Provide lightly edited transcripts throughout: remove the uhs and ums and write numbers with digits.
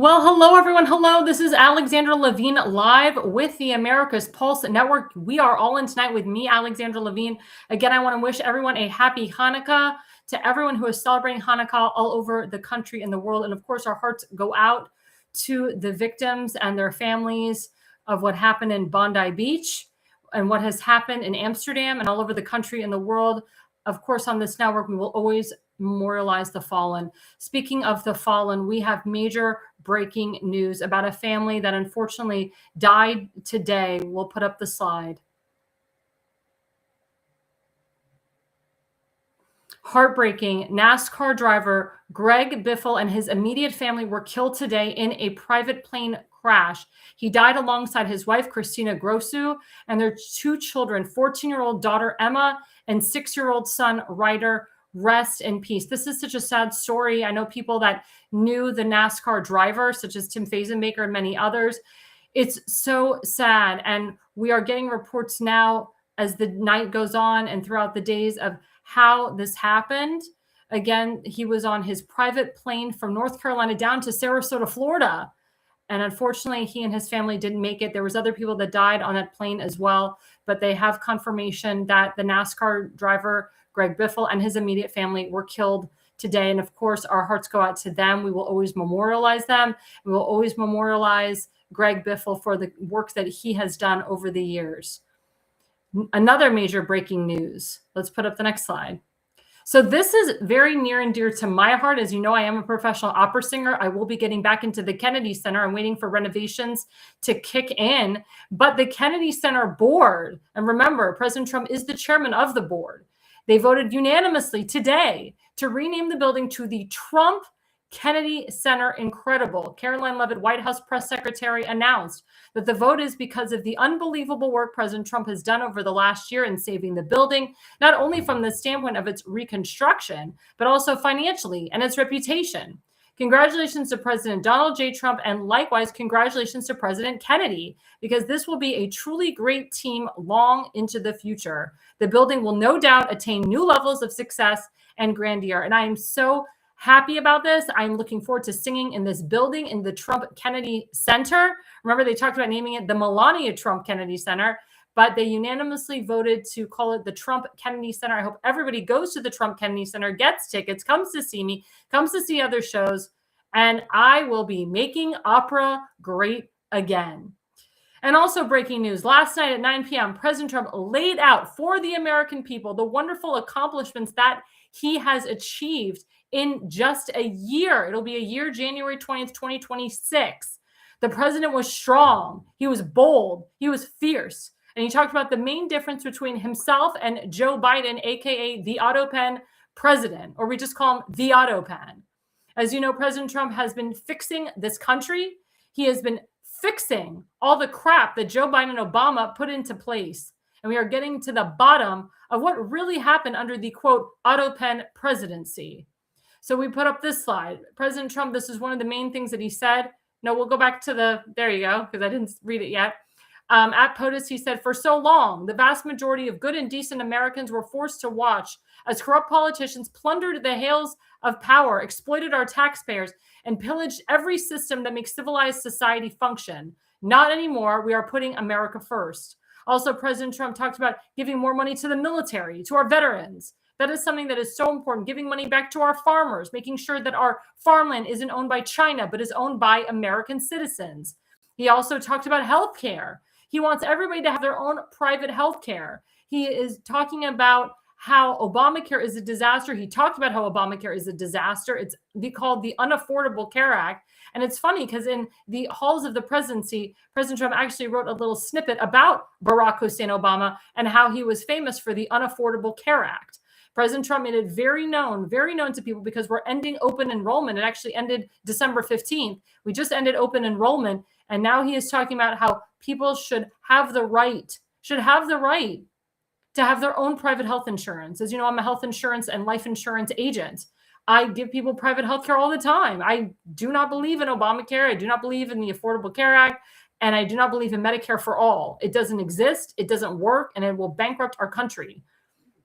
Well, hello, everyone. Hello. This is Alexandra Levine live with the America's Pulse Network. We are all in tonight with me, Alexandra Levine. Again, I want to wish everyone a happy Hanukkah, to everyone who is celebrating Hanukkah all over the country and the world. And of course, our hearts go out to the victims and their families of what happened in Bondi Beach and what has happened in Amsterdam and all over the country and the world. Of course, on this network, we will always memorialize the fallen. Speaking of the fallen, we have major breaking news about a family that unfortunately died today. We'll put up the slide. Heartbreaking. NASCAR driver Greg Biffle and his immediate family were killed today in a private plane crash. He died alongside his wife, Christina Grossu, and their two children, 14-year-old daughter, Emma, and 6-year-old son, Ryder. Rest in peace. This is such a sad story. I know people that knew the NASCAR driver, such as Tim Fazenbaker and many others. It's so sad. And we are getting reports now as the night goes on and throughout the days of how this happened. Again, he was on his private plane from North Carolina down to Sarasota, Florida. And unfortunately, he and his family didn't make it. There was other people that died on that plane as well, but they have confirmation that the NASCAR driver, Greg Biffle, and his immediate family were killed today. And of course, our hearts go out to them. We will always memorialize them. We will always memorialize Greg Biffle for the work that he has done over the years. Another major breaking news. Let's put up the next slide. So this is very near and dear to my heart. As you know, I am a professional opera singer. I will be getting back into the Kennedy Center. I'm waiting for renovations to kick in. But the Kennedy Center board, and remember, President Trump is the chairman of the board. They voted unanimously today to rename the building to the Trump Kennedy Center. Incredible. Caroline Leavitt, White House press secretary, announced that the vote is because of the unbelievable work President Trump has done over the last year in saving the building, not only from the standpoint of its reconstruction, but also financially and its reputation. Congratulations to President Donald J. Trump, and likewise, congratulations to President Kennedy, because this will be a truly great team long into the future. The building will no doubt attain new levels of success and grandeur. And I am so happy about this. I'm looking forward to singing in this building in the Trump Kennedy Center. Remember, they talked about naming it the Melania Trump Kennedy Center, but they unanimously voted to call it the Trump Kennedy Center. I hope everybody goes to the Trump Kennedy Center, gets tickets, comes to see me, comes to see other shows, and I will be making opera great again. And also breaking news, last night at 9 p.m., President Trump laid out for the American people the wonderful accomplishments that he has achieved in just a year. It'll be a year, January 20th, 2026. The president was strong. He was bold. He was fierce. And he talked about the main difference between himself and Joe Biden, aka the Autopen president, or we just call him the Autopen. As you know, President Trump has been fixing this country. He has been fixing all the crap that Joe Biden and Obama put into place. And we are getting to the bottom of what really happened under the, quote, Autopen presidency. So we put up this slide. President Trump, this is one of the main things that he said. No, we'll go back to there you go, because I didn't read it yet. At POTUS, he said, for so long, the vast majority of good and decent Americans were forced to watch as corrupt politicians plundered the halls of power, exploited our taxpayers, and pillaged every system that makes civilized society function. Not anymore. We are putting America first. Also, President Trump talked about giving more money to the military, to our veterans. That is something that is so important, giving money back to our farmers, making sure that our farmland isn't owned by China, but is owned by American citizens. He also talked about healthcare. He wants everybody to have their own private healthcare. He is talking about how Obamacare is a disaster. He talked about how Obamacare is a disaster. It's called the Unaffordable Care Act. And it's funny because in the halls of the presidency, President Trump actually wrote a little snippet about Barack Hussein Obama and how he was famous for the Unaffordable Care Act. President Trump made it very known to people, because we're ending open enrollment. It actually ended December 15th. We just ended open enrollment. And now he is talking about how people should have the right to have their own private health insurance. As you know, I'm a health insurance and life insurance agent. I give people private health care all the time. I do not believe in Obamacare. I do not believe in the Affordable Care Act. And I do not believe in Medicare for all. It doesn't exist. It doesn't work. And it will bankrupt our country.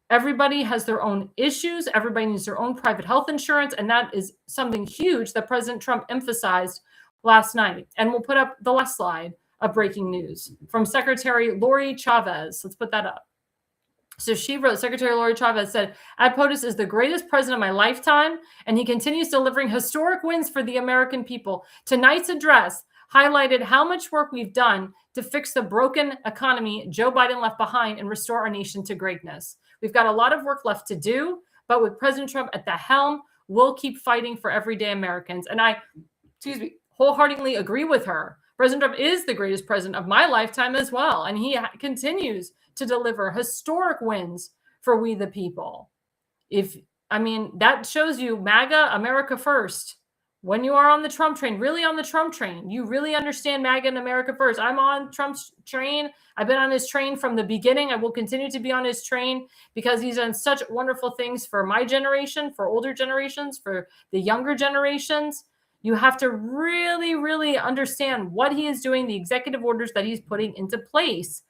Everybody has their own issues. Everybody needs their own private health insurance. And that is something huge that President Trump emphasized last night. And we'll put up the last slide of breaking news from Secretary Lori Chavez. Let's put that up. So she wrote, Secretary Lori Chavez said, "Ad POTUS is the greatest president of my lifetime, and he continues delivering historic wins for the American people. Tonight's address highlighted how much work we've done to fix the broken economy Joe Biden left behind and restore our nation to greatness. We've got a lot of work left to do, but with President Trump at the helm, we'll keep fighting for everyday Americans." And I, wholeheartedly agree with her. President Trump is the greatest president of my lifetime as well. And he continues to deliver historic wins for we the people. That shows you MAGA, America first. When you are on the Trump train, really on the Trump train, you really understand MAGA and America first. I'm on Trump's train. I've been on his train from the beginning. I will continue to be on his train because he's done such wonderful things for my generation, for older generations, for the younger generations. You have to really, really understand what he is doing, the executive orders that he's putting into place.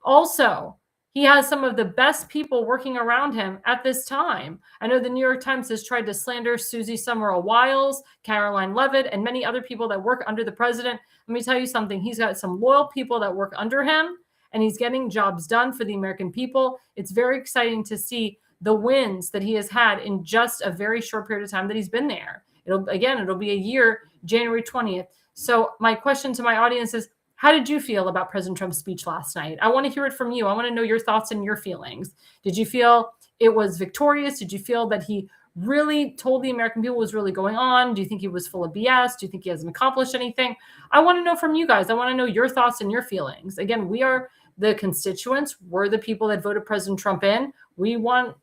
Also, he has some of the best people working around him at this time. I know the New York Times has tried to slander Susie Summerall Wiles, Caroline Levitt, and many other people that work under the president. Let me tell you something. He's got some loyal people that work under him, and he's getting jobs done for the American people. It's very exciting to see the wins that he has had in just a very short period of time that he's been there. It'll be a year, January 20th. So my question to my audience is, how did you feel about President Trump's speech last night? I want to hear it from you. I want to know your thoughts and your feelings. Did you feel it was victorious? Did you feel that he really told the American people what was really going on? Do you think he was full of BS? Do you think he hasn't accomplished anything? I want to know from you guys. I want to know your thoughts and your feelings. Again, we are the constituents. We're the people that voted President Trump in. We want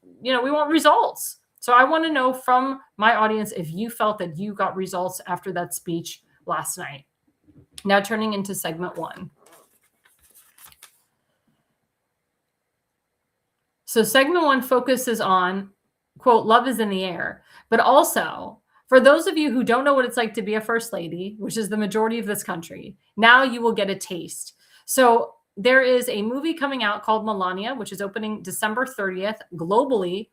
results. So I want to know from my audience if you felt that you got results after that speech last night. Now turning into segment one. So segment one focuses on, quote, love is in the air, but also for those of you who don't know what it's like to be a first lady, which is the majority of this country, now you will get a taste. So there is a movie coming out called Melania, which is opening December 30th globally,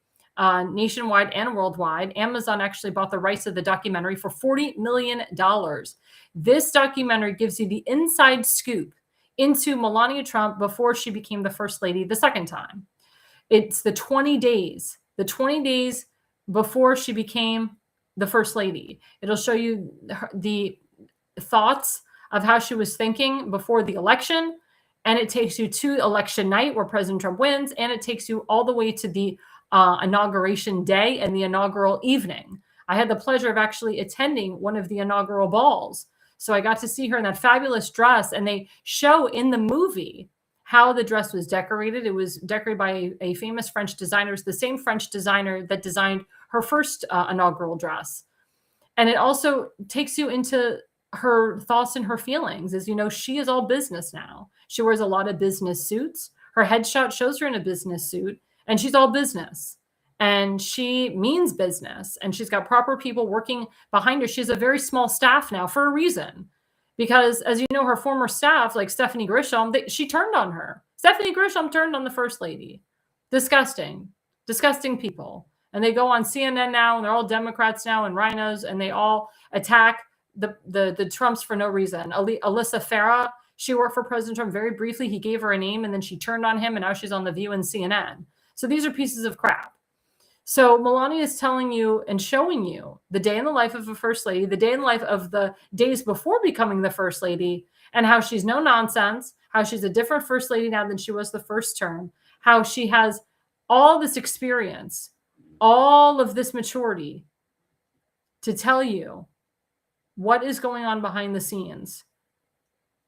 nationwide and worldwide. Amazon actually bought the rights of the documentary for $40 million. This documentary gives you the inside scoop into Melania Trump before she became the first lady the second time. It's the 20 days before she became the first lady. It'll show you the thoughts of how she was thinking before the election. And it takes you to election night where President Trump wins. And it takes you all the way to the inauguration day and the inaugural evening. I had the pleasure of actually attending one of the inaugural balls. So I got to see her in that fabulous dress, and they show in the movie how the dress was decorated. It was decorated by a famous French designer. It was the same French designer that designed her first inaugural dress. And it also takes you into her thoughts and her feelings. As you know, she is all business now. She wears a lot of business suits. Her headshot shows her in a business suit, and she's all business. And she means business, and she's got proper people working behind her. She has a very small staff now for a reason, because as you know, her former staff, like Stephanie Grisham, she turned on her. Stephanie Grisham turned on the first lady. Disgusting people. And they go on CNN now, and they're all Democrats now and rhinos, and they all attack the Trumps for no reason. Alyssa Farah, she worked for President Trump very briefly. He gave her a name, and then she turned on him, and now she's on The View and CNN. So these are pieces of crap. So Melania is telling you and showing you the day in the life of a first lady, the day in the life of the days before becoming the first lady, and how she's no nonsense, how she's a different first lady now than she was the first term, how she has all this experience, all of this maturity to tell you what is going on behind the scenes.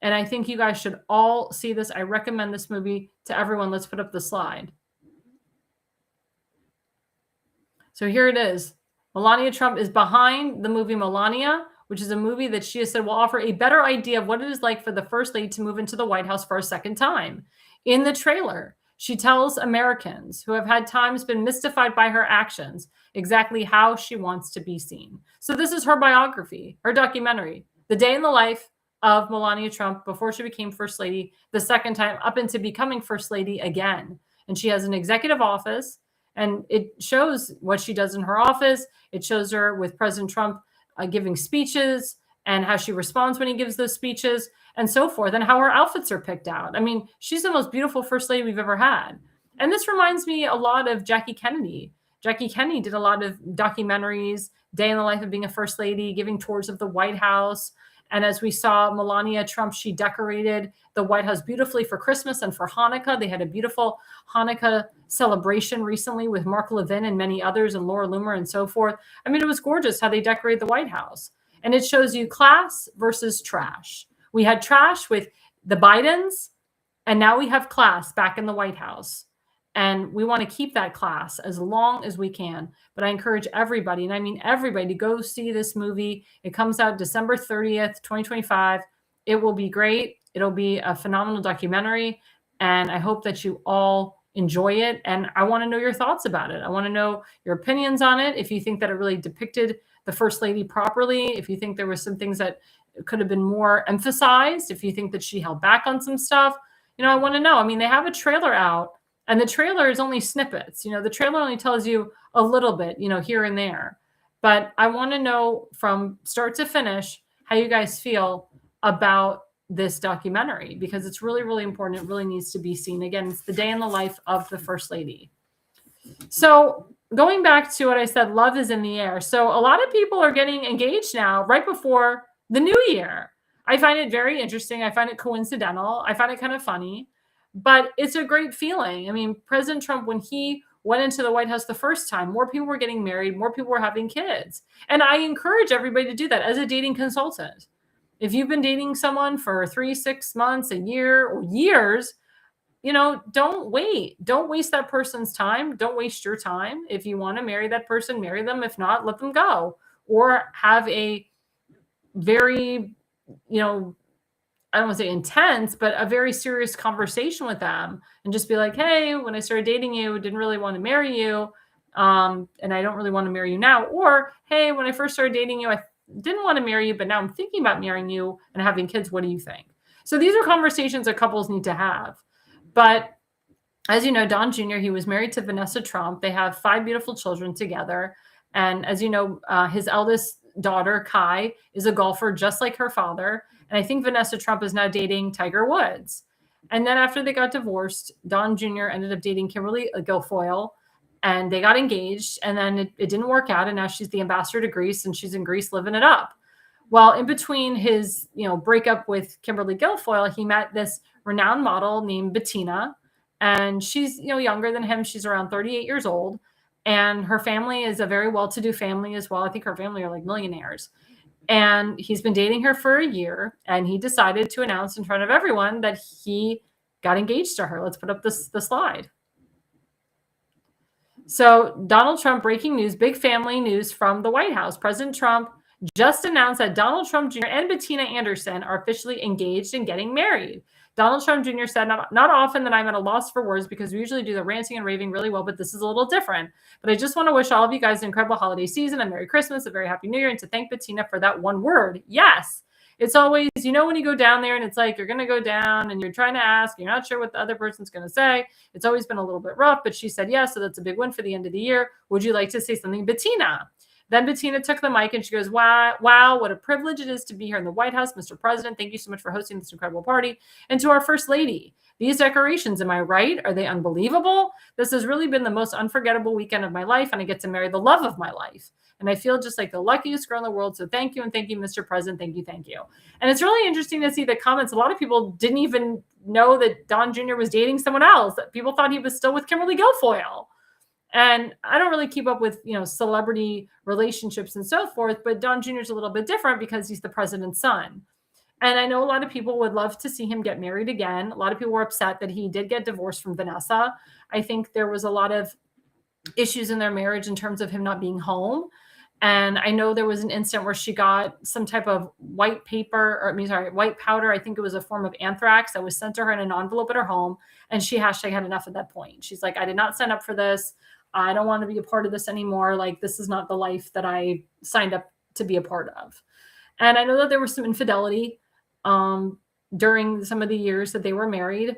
And I think you guys should all see this. I recommend this movie to everyone. Let's put up the slide. So here it is. Melania Trump is behind the movie Melania, which is a movie that she has said will offer a better idea of what it is like for the First Lady to move into the White House for a second time. In the trailer, she tells Americans who have had times been mystified by her actions exactly how she wants to be seen. So this is her biography, her documentary, The Day in the Life of Melania Trump before she became First Lady, the second time up into becoming First Lady again. And she has an executive office, and it shows what she does in her office. It shows her with President Trump giving speeches and how she responds when he gives those speeches and so forth, and how her outfits are picked out. I mean, she's the most beautiful First Lady we've ever had. And this reminds me a lot of Jackie Kennedy. Jackie Kennedy did a lot of documentaries, day in the life of being a First Lady, giving tours of the White House. And as we saw Melania Trump, she decorated the White House beautifully for Christmas and for Hanukkah. They had a beautiful Hanukkah celebration recently with Mark Levin and many others and Laura Loomer and so forth. I mean, it was gorgeous how they decorated the White House. And it shows you class versus trash. We had trash with the Bidens, and now we have class back in the White House. And we want to keep that class as long as we can. But I encourage everybody, and I mean everybody, to go see this movie. It comes out December 30th, 2025. It will be great. It'll be a phenomenal documentary. And I hope that you all enjoy it. And I want to know your thoughts about it. I want to know your opinions on it. If you think that it really depicted the First Lady properly, if you think there were some things that could have been more emphasized, if you think that she held back on some stuff, I want to know. I mean, they have a trailer out. And the trailer is only snippets. The trailer only tells you a little bit, here and there. But I want to know from start to finish how you guys feel about this documentary, because it's really, really important. It really needs to be seen. Again, it's the day in the life of the First Lady. So going back to what I said, love is in the air. So a lot of people are getting engaged now right before the new year. I find it very interesting. I find it coincidental. I find it kind of funny. But it's a great feeling. I mean, President Trump, when he went into the White House the first time, more people were getting married, more people were having kids. And I encourage everybody to do that as a dating consultant. If you've been dating someone for 3, 6 months, a year, or years, don't wait. Don't waste that person's time. Don't waste your time. If you want to marry that person, marry them. If not, let them go. Or have a very, I don't want to say intense, but a very serious conversation with them, and just be like, hey, when I started dating you, didn't really want to marry you. And I don't really want to marry you now. Or, hey, when I first started dating you, I didn't want to marry you, but now I'm thinking about marrying you and having kids. What do you think? So these are conversations that couples need to have. But as you know, Don Jr., he was married to Vanessa Trump. They have 5 beautiful children together. And as you know, his eldest daughter, Kai, is a golfer just like her father. And I think Vanessa Trump is now dating Tiger Woods. And then after they got divorced, Don Jr. ended up dating Kimberly Guilfoyle, and they got engaged. And then it didn't work out. And now she's the ambassador to Greece, and she's in Greece living it up. Well, in between his, breakup with Kimberly Guilfoyle, he met this renowned model named Bettina. And she's, younger than him. She's around 38 years old. And her family is a very well-to-do family as well. I think her family are like millionaires. And he's been dating her for a year, and he decided to announce in front of everyone that he got engaged to her. Let's put up the slide. So Donald Trump, breaking news, big family news from the White House. President Trump just announced that Donald Trump Jr. and Bettina Anderson are officially engaged and getting married. Donald Trump Jr. said, not often that I'm at a loss for words, because we usually do the ranting and raving really well, but this is a little different. But I just want to wish all of you guys an incredible holiday season, a Merry Christmas, a very Happy New Year, and to thank Bettina for that one word. Yes. It's always, when you go down there and it's like you're going to go down and you're trying to ask, you're not sure what the other person's going to say. It's always been a little bit rough, but she said yes, so that's a big win for the end of the year. Would you like to say something, Bettina? Then Bettina took the mic and she goes, wow, what a privilege it is to be here in the White House. Mr. President, thank you so much for hosting this incredible party. And to our First Lady, these decorations, am I right? Are they unbelievable? This has really been the most unforgettable weekend of my life, and I get to marry the love of my life. And I feel just like the luckiest girl in the world. So thank you. And thank you, Mr. President. Thank you. Thank you. And it's really interesting to see the comments. A lot of people didn't even know that Don Jr. was dating someone else. People thought he was still with Kimberly Guilfoyle. And I don't really keep up with, celebrity relationships and so forth, but Don Jr. is a little bit different because he's the president's son. And I know a lot of people would love to see him get married again. A lot of people were upset that he did get divorced from Vanessa. I think there was a lot of issues in their marriage in terms of him not being home. And I know there was an incident where she got some type of white paper, or white powder. I think it was a form of anthrax that was sent to her in an envelope at her home. And she hashtag had enough at that point. She's like, I did not sign up for this. I don't want to be a part of this anymore. Like, this is not the life that I signed up to be a part of. And I know that there was some infidelity during some of the years that they were married.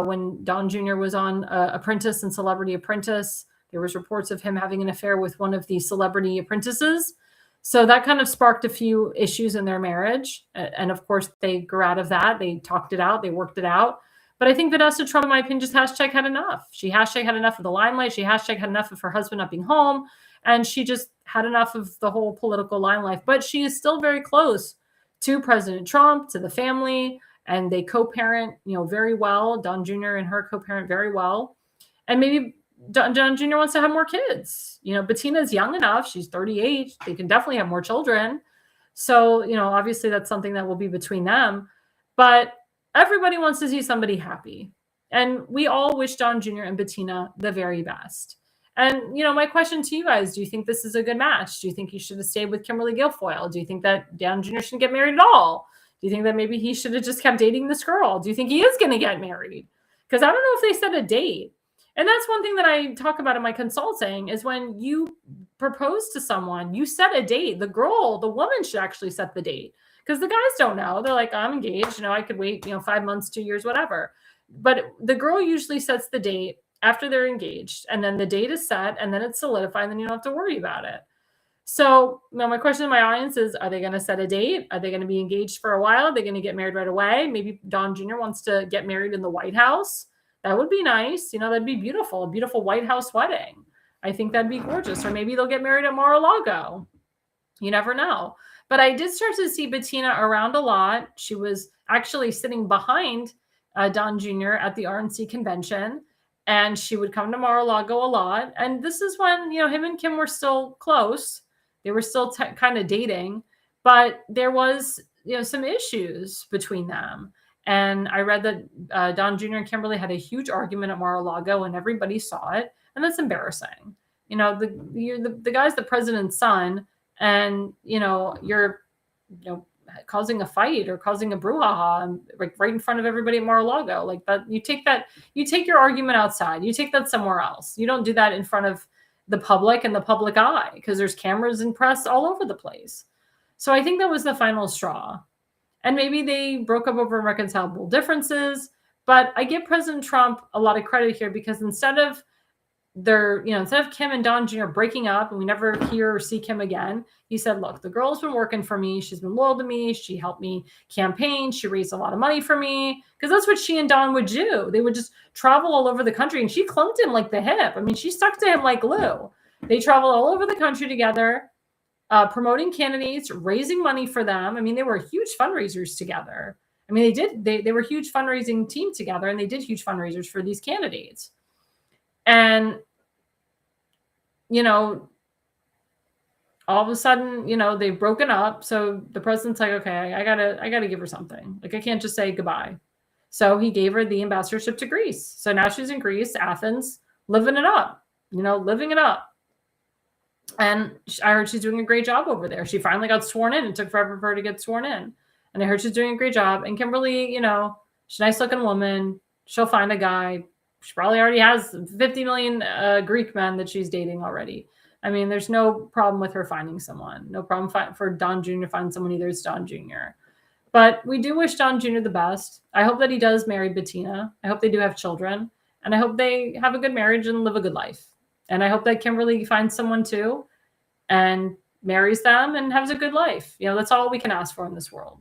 When Don Jr. was on Apprentice and Celebrity Apprentice, there was reports of him having an affair with one of the celebrity apprentices. So that kind of sparked a few issues in their marriage. And of course, they grew out of that. They talked it out. They worked it out. But I think Vanessa Trump, in my opinion, just hashtag had enough. She hashtag had enough of the limelight. She hashtag had enough of her husband not being home. And she just had enough of the whole political limelight. But she is still very close to President Trump, to the family, and they co-parent, very well. Don Jr. and her co-parent very well. And maybe Don Jr. wants to have more kids. Bettina's young enough. She's 38. They can definitely have more children. So, obviously that's something that will be between them. But everybody wants to see somebody happy. And we all wish Don Jr. and Bettina the very best. And, my question to you guys, do you think this is a good match? Do you think he should have stayed with Kimberly Guilfoyle? Do you think that Don Jr. shouldn't get married at all? Do you think that maybe he should have just kept dating this girl? Do you think he is going to get married? Because I don't know if they set a date. And that's one thing that I talk about in my consulting is when you propose to someone, you set a date. The woman should actually set the date because the guys don't know. They're like, I'm engaged. I could wait, 5 months, 2 years, whatever. But the girl usually sets the date after they're engaged. And then the date is set and then it's solidified and then you don't have to worry about it. So my question to my audience is, are they going to set a date? Are they going to be engaged for a while? Are they going to get married right away? Maybe Don Jr. wants to get married in the White House. That would be nice. That'd be beautiful. A beautiful White House wedding. I think that'd be gorgeous. Or maybe they'll get married at Mar-a-Lago. You never know. But I did start to see Bettina around a lot. She was actually sitting behind Don Jr. at the RNC convention. And she would come to Mar-a-Lago a lot. And this is when, him and Kim were still close. They were still kind of dating. But there was, some issues between them. And I read that Don Jr. and Kimberly had a huge argument at Mar-a-Lago and everybody saw it. And that's embarrassing. The guy's the president's son and, you're, causing a fight or causing a brouhaha right in front of everybody at Mar-a-Lago. Like that, you take your argument outside. You take that somewhere else. You don't do that in front of the public and the public eye because there's cameras and press all over the place. So I think that was the final straw. And maybe they broke up over irreconcilable differences. But I give President Trump a lot of credit here because instead of Kim and Don Jr. breaking up and we never hear or see Kim again, he said, look, the girl's been working for me. She's been loyal to me. She helped me campaign. She raised a lot of money for me. Because that's what she and Don would do. They would just travel all over the country. And she clung to him like the hip. She stuck to him like glue. They traveled all over the country together. Promoting candidates, raising money for them. They were huge fundraisers together. They were a huge fundraising team together and they did huge fundraisers for these candidates. And, all of a sudden, they've broken up. So the president's like, okay, I gotta give her something. Like, I can't just say goodbye. So he gave her the ambassadorship to Greece. So now she's in Greece, Athens, living it up, living it up. And I heard she's doing a great job over there. She finally got sworn in. It took forever for her to get sworn in. And I heard she's doing a great job. And Kimberly, she's a nice looking woman. She'll find a guy. She probably already has 50 million Greek men that she's dating already. There's no problem with her finding someone. No problem for Don Jr. to find someone either. It's Don Jr. But we do wish Don Jr. the best. I hope that he does marry Bettina. I hope they do have children. And I hope they have a good marriage and live a good life. And I hope that Kimberly finds someone too and marries them and has a good life. That's all we can ask for in this world.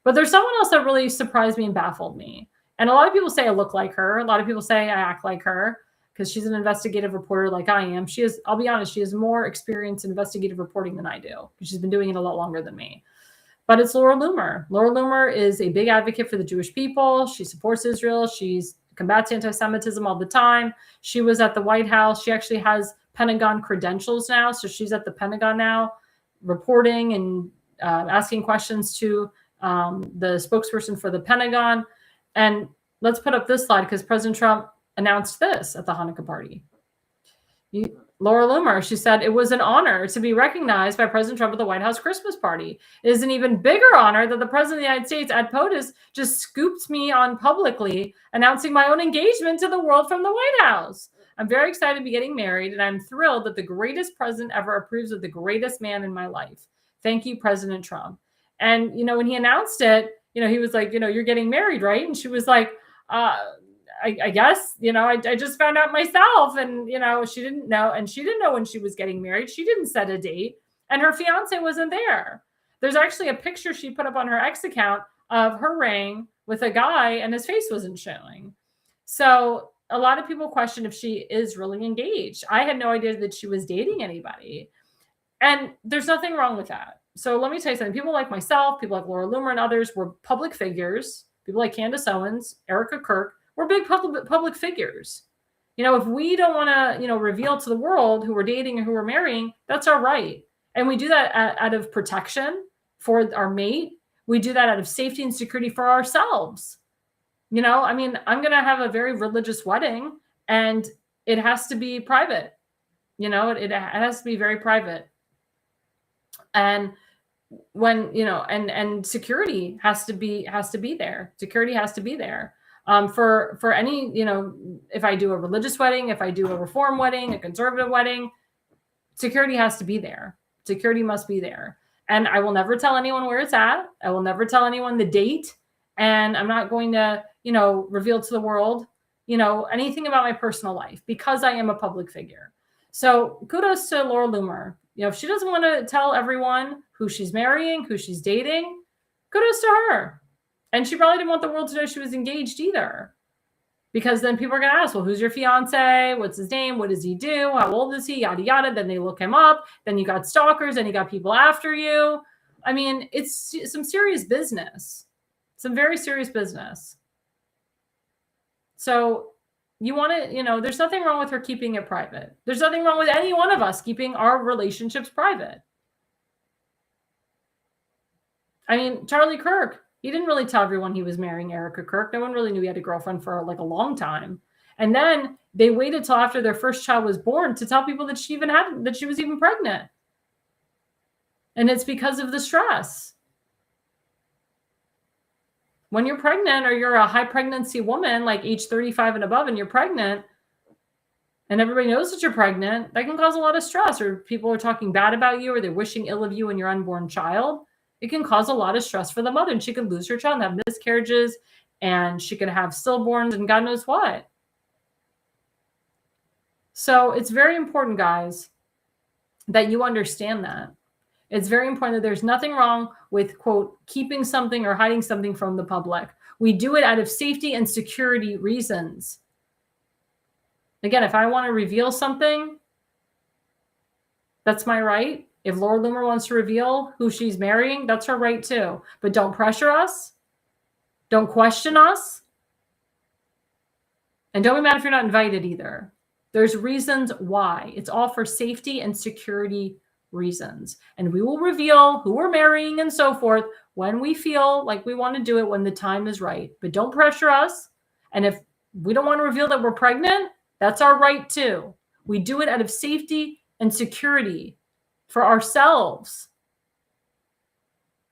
But there's someone else that really surprised me and baffled me. And a lot of people say I look like her. A lot of people say I act like her because she's an investigative reporter like I am. I'll be honest, she has more experience in investigative reporting than I do because she's been doing it a lot longer than me. But it's Laura Loomer. Laura Loomer is a big advocate for the Jewish people. She supports Israel. She's combats anti-Semitism all the time. She was at the White House. She actually has Pentagon credentials now. So she's at the Pentagon now reporting and asking questions to the spokesperson for the Pentagon. And let's put up this slide because President Trump announced this at the Hanukkah party. Laura Loomer, she said, it was an honor to be recognized by President Trump at the White House Christmas party. It is an even bigger honor that the President of the United States, Ed POTUS, just scooped me on publicly, announcing my own engagement to the world from the White House. I'm very excited to be getting married, and I'm thrilled that the greatest president ever approves of the greatest man in my life. Thank you, President Trump. And, when he announced it, he was like, you're getting married, right? And she was like, I guess, I just found out myself, and, she didn't know. And she didn't know when she was getting married. She didn't set a date, and her fiance wasn't there. There's actually a picture she put up on her X account of her ring with a guy, and his face wasn't showing. So a lot of people question if she is really engaged. I had no idea that she was dating anybody, and there's nothing wrong with that. So let me tell you something. People like myself, people like Laura Loomer and others were public figures. People like Candace Owens, Erica Kirk, we're big public figures. If we don't want to, reveal to the world who we're dating or who we're marrying, that's our right. And we do that out of protection for our mate. We do that out of safety and security for ourselves. I'm going to have a very religious wedding, and it has to be private. It has to be very private. And when, and security has to be there. Security has to be there. For any, if I do a religious wedding, if I do a reform wedding, a conservative wedding, security has to be there. Security must be there. And I will never tell anyone where it's at. I will never tell anyone the date. And I'm not going to, reveal to the world, anything about my personal life because I am a public figure. So kudos to Laura Loomer. If she doesn't want to tell everyone who she's marrying, who she's dating, kudos to her. And she probably didn't want the world to know she was engaged either. Because then people are going to ask, well, who's your fiance? What's his name? What does he do? How old is he? Yada, yada. Then they look him up. Then you got stalkers and you got people after you. I mean, it's some serious business. Some very serious business. So you want to, there's nothing wrong with her keeping it private. There's nothing wrong with any one of us keeping our relationships private. I mean, Charlie Kirk, he didn't really tell everyone he was marrying Erica Kirk. No one really knew he had a girlfriend for like a long time. And then they waited till after their first child was born to tell people that she was even pregnant. And it's because of the stress. When you're pregnant or you're a high pregnancy woman, like age 35 and above, and you're pregnant, and everybody knows that you're pregnant, that can cause a lot of stress, or people are talking bad about you, or they're wishing ill of you and your unborn child. It can cause a lot of stress for the mother, and she could lose her child and have miscarriages, and she could have stillborns and God knows what. So it's very important, guys, that you understand that. It's very important that there's nothing wrong with, quote, keeping something or hiding something from the public. We do it out of safety and security reasons. Again, if I want to reveal something, that's my right. If Laura Loomer wants to reveal who she's marrying, that's her right too. But don't pressure us. Don't question us. And don't be mad if you're not invited either. There's reasons why. It's all for safety and security reasons. And we will reveal who we're marrying and so forth when we feel like we want to do it, when the time is right. But don't pressure us. And if we don't want to reveal that we're pregnant, that's our right too. We do it out of safety and security for ourselves.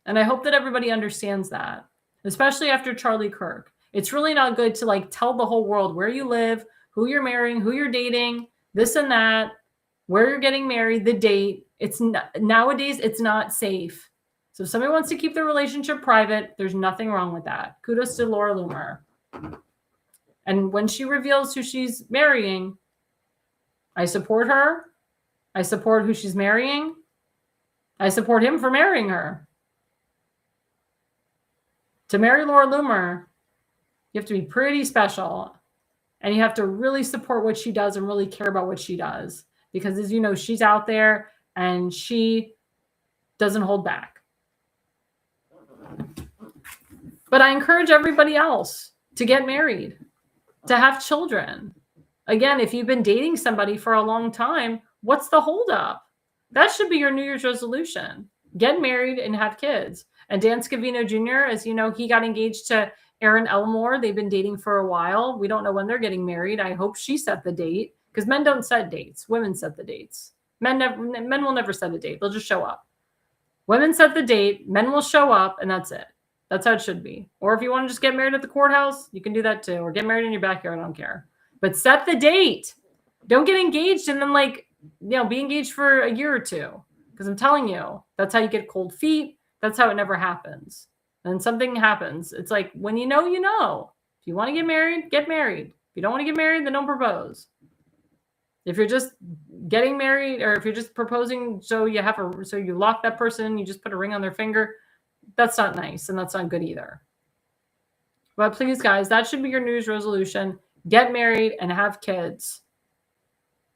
And I hope that everybody understands that, especially after Charlie Kirk. It's really not good to like tell the whole world where you live, who you're marrying, who you're dating, this and that, where you're getting married, the date. Nowadays, it's not safe. So if somebody wants to keep their relationship private, there's nothing wrong with that. Kudos to Laura Loomer. And when she reveals who she's marrying, I support her. I support who she's marrying. I support him for marrying her. To marry Laura Loomer, you have to be pretty special. And you have to really support what she does and really care about what she does. Because as you know, she's out there and she doesn't hold back. But I encourage everybody else to get married. to have children. Again, if you've been dating somebody for a long time, what's the holdup? That should be your New Year's resolution. Get married and have kids. And Dan Scavino Jr., as you know, he got engaged to Erin Elmore. They've been dating for a while. We don't know when they're getting married. I hope she set the date, because men don't set dates. Women set the dates. Men will never set a date. They'll just show up. Women set the date. Men will show up, and that's it. That's how it should be. Or if you want to just get married at the courthouse, you can do that too. Or get married in your backyard. I don't care. But set the date. Don't get engaged and then be engaged for a year or two. Because I'm telling you, that's how you get cold feet. That's how it never happens. And something happens. It's like, when you know, you know. If you want to get married, get married. If you don't want to get married, then don't propose. If you're just getting married, or if you're just proposing so you lock that person, you just put a ring on their finger, that's not nice, and that's not good either. But please, guys, that should be your New Year's resolution. Get married and have kids.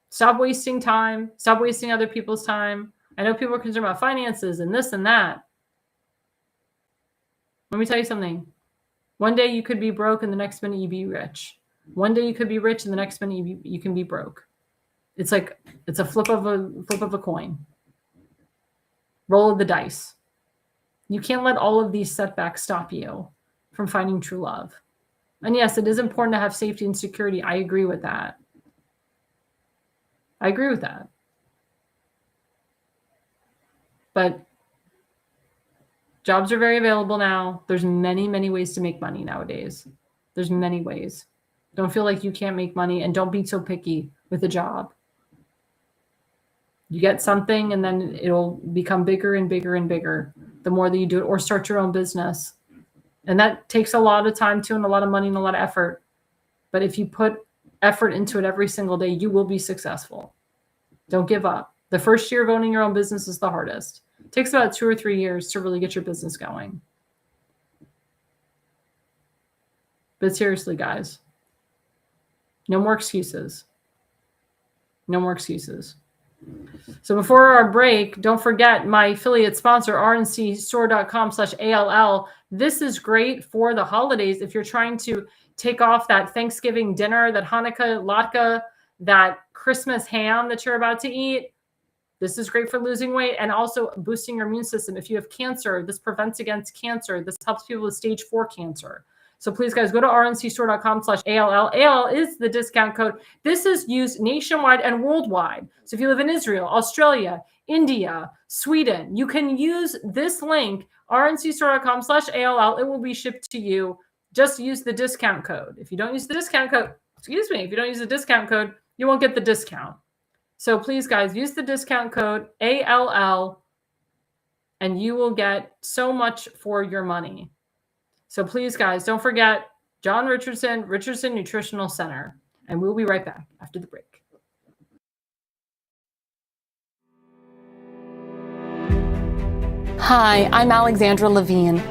Stop wasting time. Stop wasting other people's time. I know people are concerned about finances and this and that. Let me tell you something. One day you could be broke and the next minute you be rich. One day you could be rich and the next minute you can be broke. It's a flip of a coin. Roll of the dice. You can't let all of these setbacks stop you from finding true love. And yes, it is important to have safety and security. I agree with that. But jobs are very available now. There's many, many ways to make money nowadays. There's many ways. Don't feel like you can't make money, and don't be so picky with a job. You get something and then it'll become bigger and bigger and bigger the more that you do it, or start your own business. And that takes a lot of time too, and a lot of money and a lot of effort. But if you put effort into it every single day, you will be successful. Don't give up. The first year of owning your own business is the hardest. It takes about 2 or 3 years to really get your business going. But seriously, guys, no more excuses. No more excuses. So before our break, don't forget my affiliate sponsor, rncstore.com/ALL. This is great for the holidays. If you're trying to take off that Thanksgiving dinner, that Hanukkah latke, that Christmas ham that you're about to eat, this is great for losing weight and also boosting your immune system. If you have cancer, this prevents against cancer. This helps people with stage 4 cancer. So please, guys, go to rncstore.com/ALL. ALL is the discount code. This is used nationwide and worldwide. So if you live in Israel, Australia, India, Sweden, you can use this link, rncstore.com/ALL. It will be shipped to you. Just use the discount code. If you don't use the discount code, if you don't use the discount code, you won't get the discount. So please, guys, use the discount code ALL, and you will get so much for your money. So please, guys, don't forget John Richardson Nutritional Center. And we'll be right back after the break. Hi, I'm Alexandra Levine.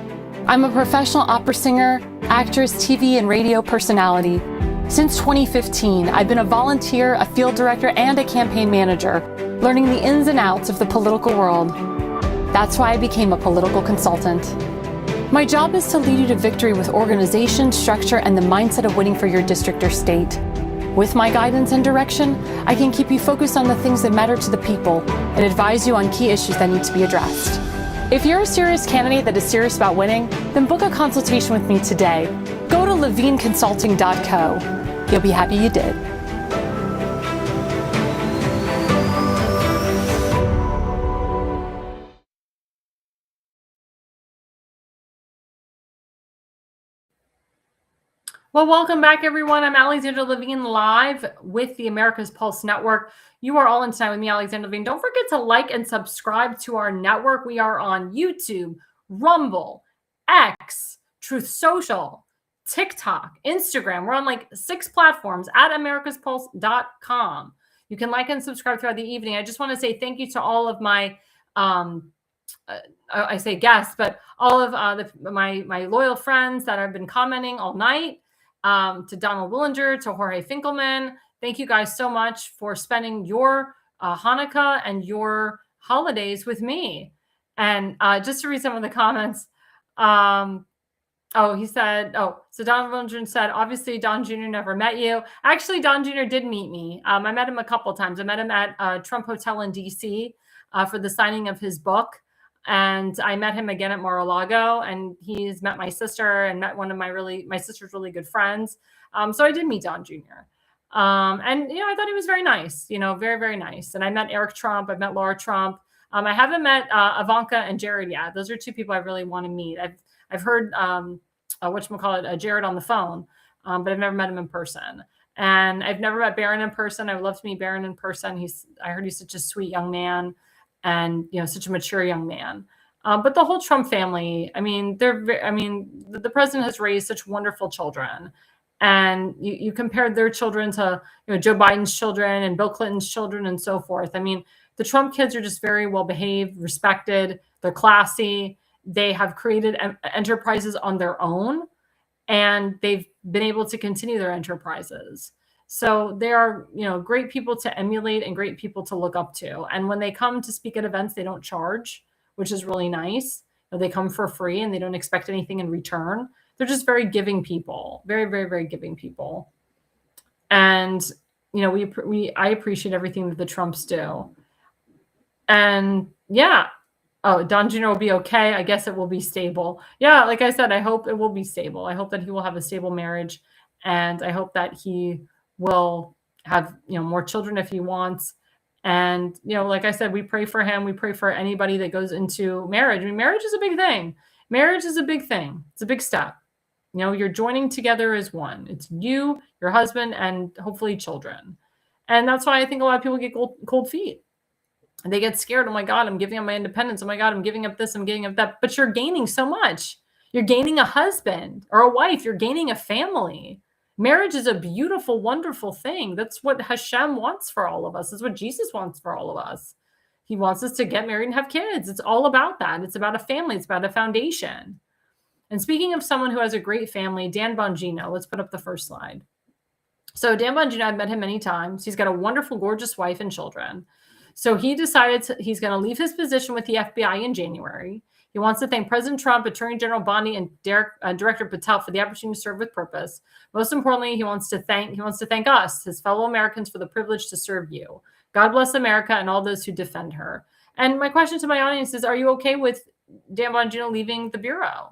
I'm a professional opera singer, actress, TV, and radio personality. Since 2015, I've been a volunteer, a field director, and a campaign manager, learning the ins and outs of the political world. That's why I became a political consultant. My job is to lead you to victory with organization, structure, and the mindset of winning for your district or state. With my guidance and direction, I can keep you focused on the things that matter to the people and advise you on key issues that need to be addressed. If you're a serious candidate that is serious about winning, then book a consultation with me today. Go to levineconsulting.co. You'll be happy you did. Well, welcome back, everyone. I'm Alexandra Levine, live with the America's Pulse Network. You are all in tonight with me, Alexandra Levine. Don't forget to like and subscribe to our network. We are on YouTube, Rumble, X, Truth Social, TikTok, Instagram. We're on like 6 platforms at americaspulse.com. You can like and subscribe throughout the evening. I just want to say thank you to all of my I say guests, but all of my loyal friends that have been commenting all night. To Donald Willinger, to Jorge Finkelman. Thank you guys so much for spending your Hanukkah and your holidays with me. And just to read some of the comments, Oh, he said, oh, so Don Jr. said, obviously Don Jr. never met you. Actually, Don Jr. did meet me. I met him a couple times. I met him at Trump Hotel in DC for the signing of his book. And I met him again at Mar-a-Lago, and he's met my sister and met one of my sister's really good friends. So I did meet Don Jr. And, I thought he was very nice, very, very nice. And I met Eric Trump. I met Laura Trump. I haven't met Ivanka and Jared yet. Those are two people I really want to meet. I've heard whatchamacallit, Jared on the phone, but I've never met him in person. And I've never met Barron in person. I would love to meet Barron in person. I heard he's such a sweet young man and, such a mature young man. But the whole Trump family, the president has raised such wonderful children. And you compared their children to, Joe Biden's children and Bill Clinton's children and so forth. The Trump kids are just very well behaved, respected. They're classy. They have created enterprises on their own, and they've been able to continue their enterprises. So they are, great people to emulate and great people to look up to. And when they come to speak at events, they don't charge, which is really nice. They come for free and they don't expect anything in return. They're just very giving people, very, very, very giving people. And, I appreciate everything that the Trumps do. And yeah. Oh, Don Jr. will be okay. I guess it will be stable. Yeah, like I said, I hope it will be stable. I hope that he will have a stable marriage, and I hope that he will have, more children if he wants. And, like I said, we pray for him. We pray for anybody that goes into marriage. Marriage is a big thing. Marriage is a big thing. It's a big step. You're joining together as one. It's you, your husband, and hopefully children. And that's why I think a lot of people get cold feet. And they get scared. Oh my God, I'm giving up my independence. Oh my God, I'm giving up this. I'm giving up that. But you're gaining so much. You're gaining a husband or a wife. You're gaining a family. Marriage is a beautiful, wonderful thing. That's what Hashem wants for all of us. That's what Jesus wants for all of us. He wants us to get married and have kids. It's all about that. It's about a family. It's about a foundation. And speaking of someone who has a great family, Dan Bongino, let's put up the first slide. So Dan Bongino, I've met him many times. He's got a wonderful, gorgeous wife and children. So he decided he's going to leave his position with the FBI in January. He wants to thank President Trump, Attorney General Bondi, and Director Patel for the opportunity to serve with purpose. Most importantly, he wants to thank us, his fellow Americans, for the privilege to serve you. God bless America and all those who defend her. And my question to my audience is, are you okay with Dan Bongino leaving the Bureau?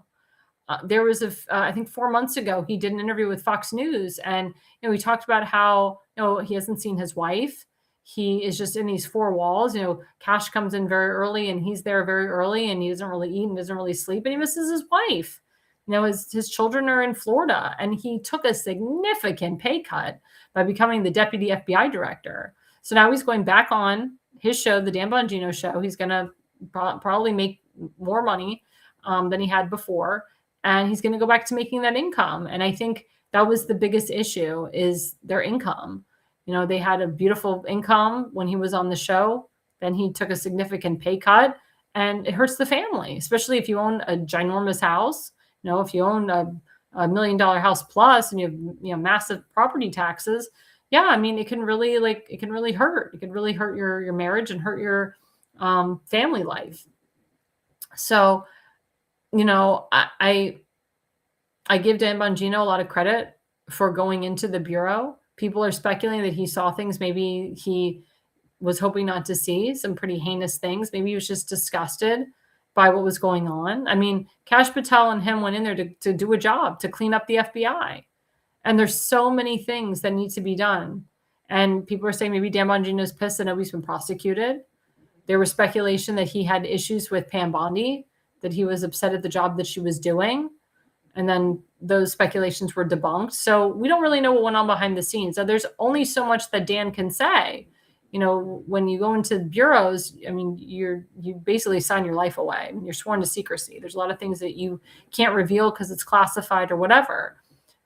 There was I think 4 months ago, he did an interview with Fox News, and he talked about how he hasn't seen his wife. He is just in these four walls. Cash comes in very early, and he's there very early, and he doesn't really eat and doesn't really sleep, and he misses his wife. His children are in Florida, and he took a significant pay cut by becoming the deputy FBI director. So now he's going back on his show, the Dan Bongino Show. He's going to probably make more money than he had before, and he's going to go back to making that income. And I think that was the biggest issue, is their income. They had a beautiful income when he was on the show. Then he took a significant pay cut, and it hurts the family, especially if you own a ginormous house. If you own a $1 million house plus, and you have massive property taxes. Yeah, it can really hurt. It can really hurt your marriage and hurt your family life. So, I give Dan Bongino a lot of credit for going into the Bureau. People are speculating that he saw things maybe he was hoping not to see, some pretty heinous things. Maybe he was just disgusted by what was going on. Kash Patel and him went in there to do a job, to clean up the FBI. And there's so many things that need to be done. And people are saying maybe Dan Bongino's pissed that nobody's been prosecuted. There was speculation that he had issues with Pam Bondi, that he was upset at the job that she was doing. And then those speculations were debunked. So we don't really know what went on behind the scenes. So there's only so much that Dan can say. When you go into bureaus, you basically sign your life away. You're sworn to secrecy. There's a lot of things that you can't reveal because it's classified or whatever.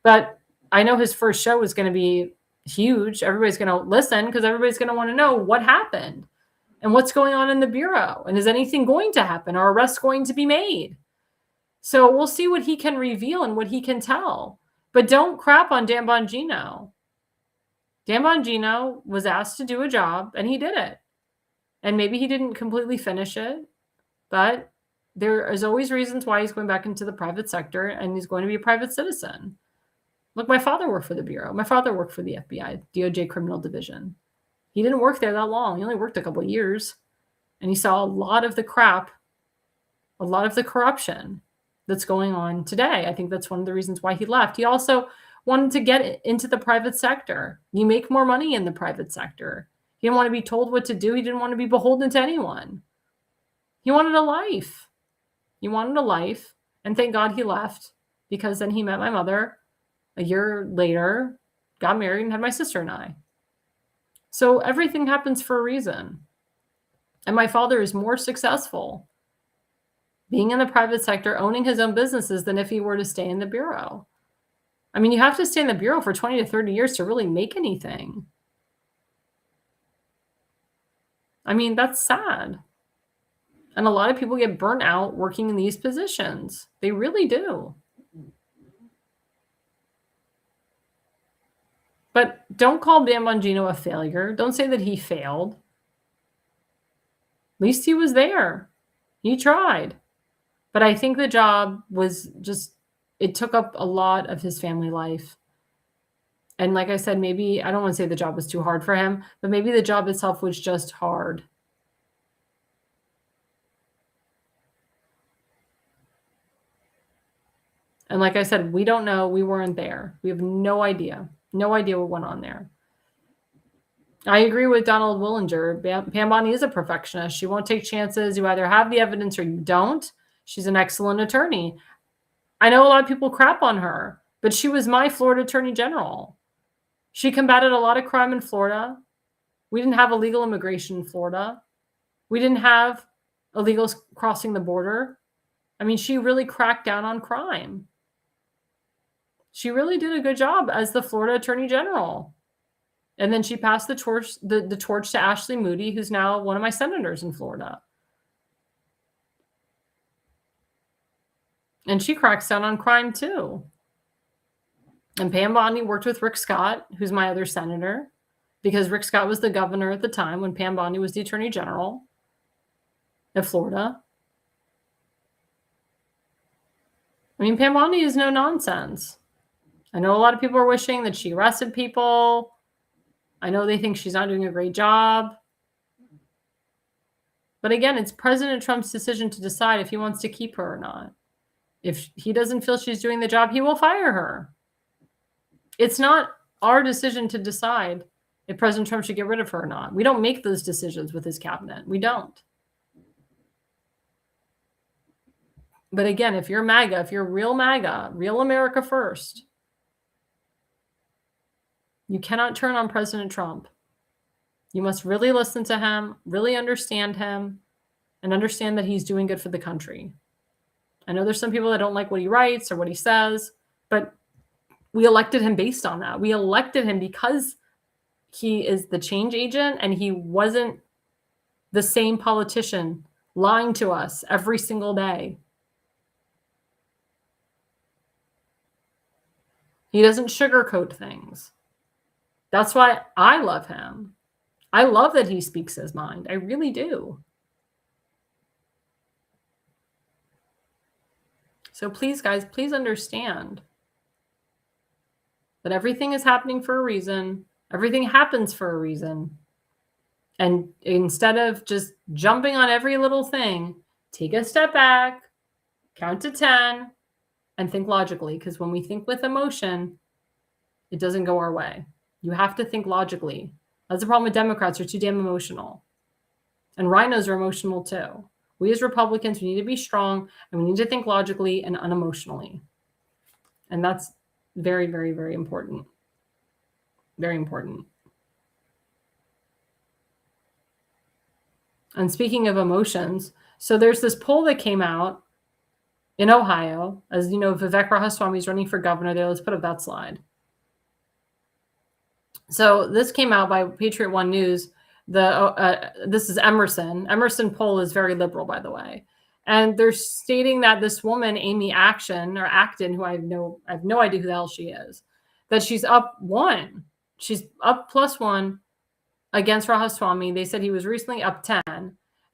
But I know his first show is going to be huge. Everybody's going to listen because everybody's going to want to know what happened and what's going on in the Bureau. And is anything going to happen? Are arrests going to be made? So we'll see what he can reveal and what he can tell. But don't crap on Dan Bongino. Dan Bongino was asked to do a job, and he did it. And maybe he didn't completely finish it, but There is always reasons why he's going back into the private sector, and he's going to be a private citizen. Look, my father worked for the Bureau. My father worked for the FBI, DOJ Criminal Division. He didn't work there that long. He only worked a couple of years. And he saw a lot of the crap, a lot of the corruption that's going on today. I think that's one of the reasons why he left. He also wanted to get into the private sector. You make more money in the private sector. He didn't want to be told what to do. He didn't want to be beholden to anyone. He wanted a life. He wanted a life. And thank God he left, because then he met my mother a year later, got married, and had my sister and I. So everything happens for a reason. And my father is more successful being in the private sector, owning his own businesses, than if he were to stay in the Bureau. I mean, you have to stay in the Bureau for 20 to 30 years to really make anything. I mean, that's sad. And a lot of people get burnt out working in these positions. They really do. But don't call Bongino a failure. Don't say that he failed. At least he was there. He tried. But I think the job was just, it took up a lot of his family life. And like I said, maybe, I don't want to say the job was too hard for him, but maybe the job itself was just hard. And like I said, we don't know. We weren't there. We have no idea. No idea what went on there. I agree with Donald Willinger. Pam Bondi is a perfectionist. She won't take chances. You either have the evidence or you don't. She's an excellent attorney. I know a lot of people crap on her, but she was my Florida Attorney General. She combated a lot of crime in Florida. We didn't have illegal immigration in Florida. We didn't have illegals crossing the border. I mean, she really cracked down on crime. She really did a good job as the Florida Attorney General. And then she passed the torch to Ashley Moody, who's now one of my senators in Florida. And she cracks down on crime too. And Pam Bondi worked with Rick Scott, who's my other senator, because Rick Scott was the governor at the time when Pam Bondi was the Attorney General of Florida. I mean, Pam Bondi is no nonsense. I know a lot of people are wishing that she arrested people. I know they think she's not doing a great job. But again, it's President Trump's decision to decide if he wants to keep her or not. If he doesn't feel she's doing the job, he will fire her. It's not our decision to decide if President Trump should get rid of her or not. We don't make those decisions with his cabinet. We don't. But again, if you're MAGA, if you're real MAGA, real America first, you cannot turn on President Trump. You must really listen to him, really understand him, and understand that he's doing good for the country. I know there's some people that don't like what he writes or what he says, but we elected him based on that. We elected him because he is the change agent and he wasn't the same politician lying to us every single day. He doesn't sugarcoat things. That's why I love him. I love that he speaks his mind. I really do. So please, guys, please understand that everything is happening for a reason. Everything happens for a reason. And instead of just jumping on every little thing, take a step back, count to 10, and think logically. Because when we think with emotion, it doesn't go our way. You have to think logically. That's the problem with Democrats. They're too damn emotional. And rhinos are emotional too. We as Republicans, we need to be strong and we need to think logically and unemotionally. And that's very, very, very important. Very important. And speaking of emotions, so there's this poll that came out in Ohio. As you know, Vivek Ramaswamy is running for governor there. Let's put up that slide. So this came out by Patriot One News. This is Emerson. Emerson poll is very liberal, by the way. And they're stating that this woman, Amy Acton, who I have no idea who the hell she is, that she's up 1. She's up +1 against Ramaswamy. They said he was recently up 10.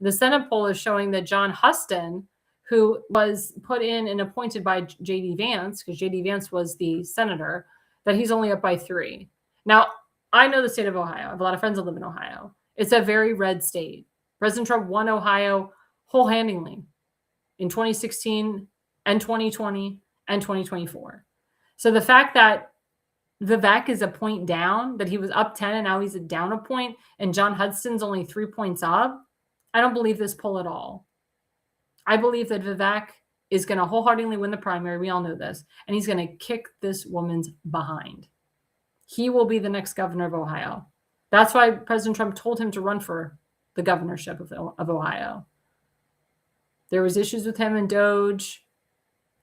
The Senate poll is showing that John Huston, who was put in and appointed by J.D. Vance, because J.D. Vance was the senator, that he's only up by 3. Now, I know the state of Ohio. I have a lot of friends that live in Ohio. It's a very red state. President Trump won Ohio whole-handedly in 2016 and 2020 and 2024. So the fact that Vivek is a point down, that he was up 10 and now he's down a point, and John Hudson's only 3 points up, I don't believe this poll at all. I believe that Vivek is going to wholeheartedly win the primary. We all know this. And he's going to kick this woman's behind. He will be the next governor of Ohio. That's why President Trump told him to run for the governorship of Ohio. There was issues with him and Doge,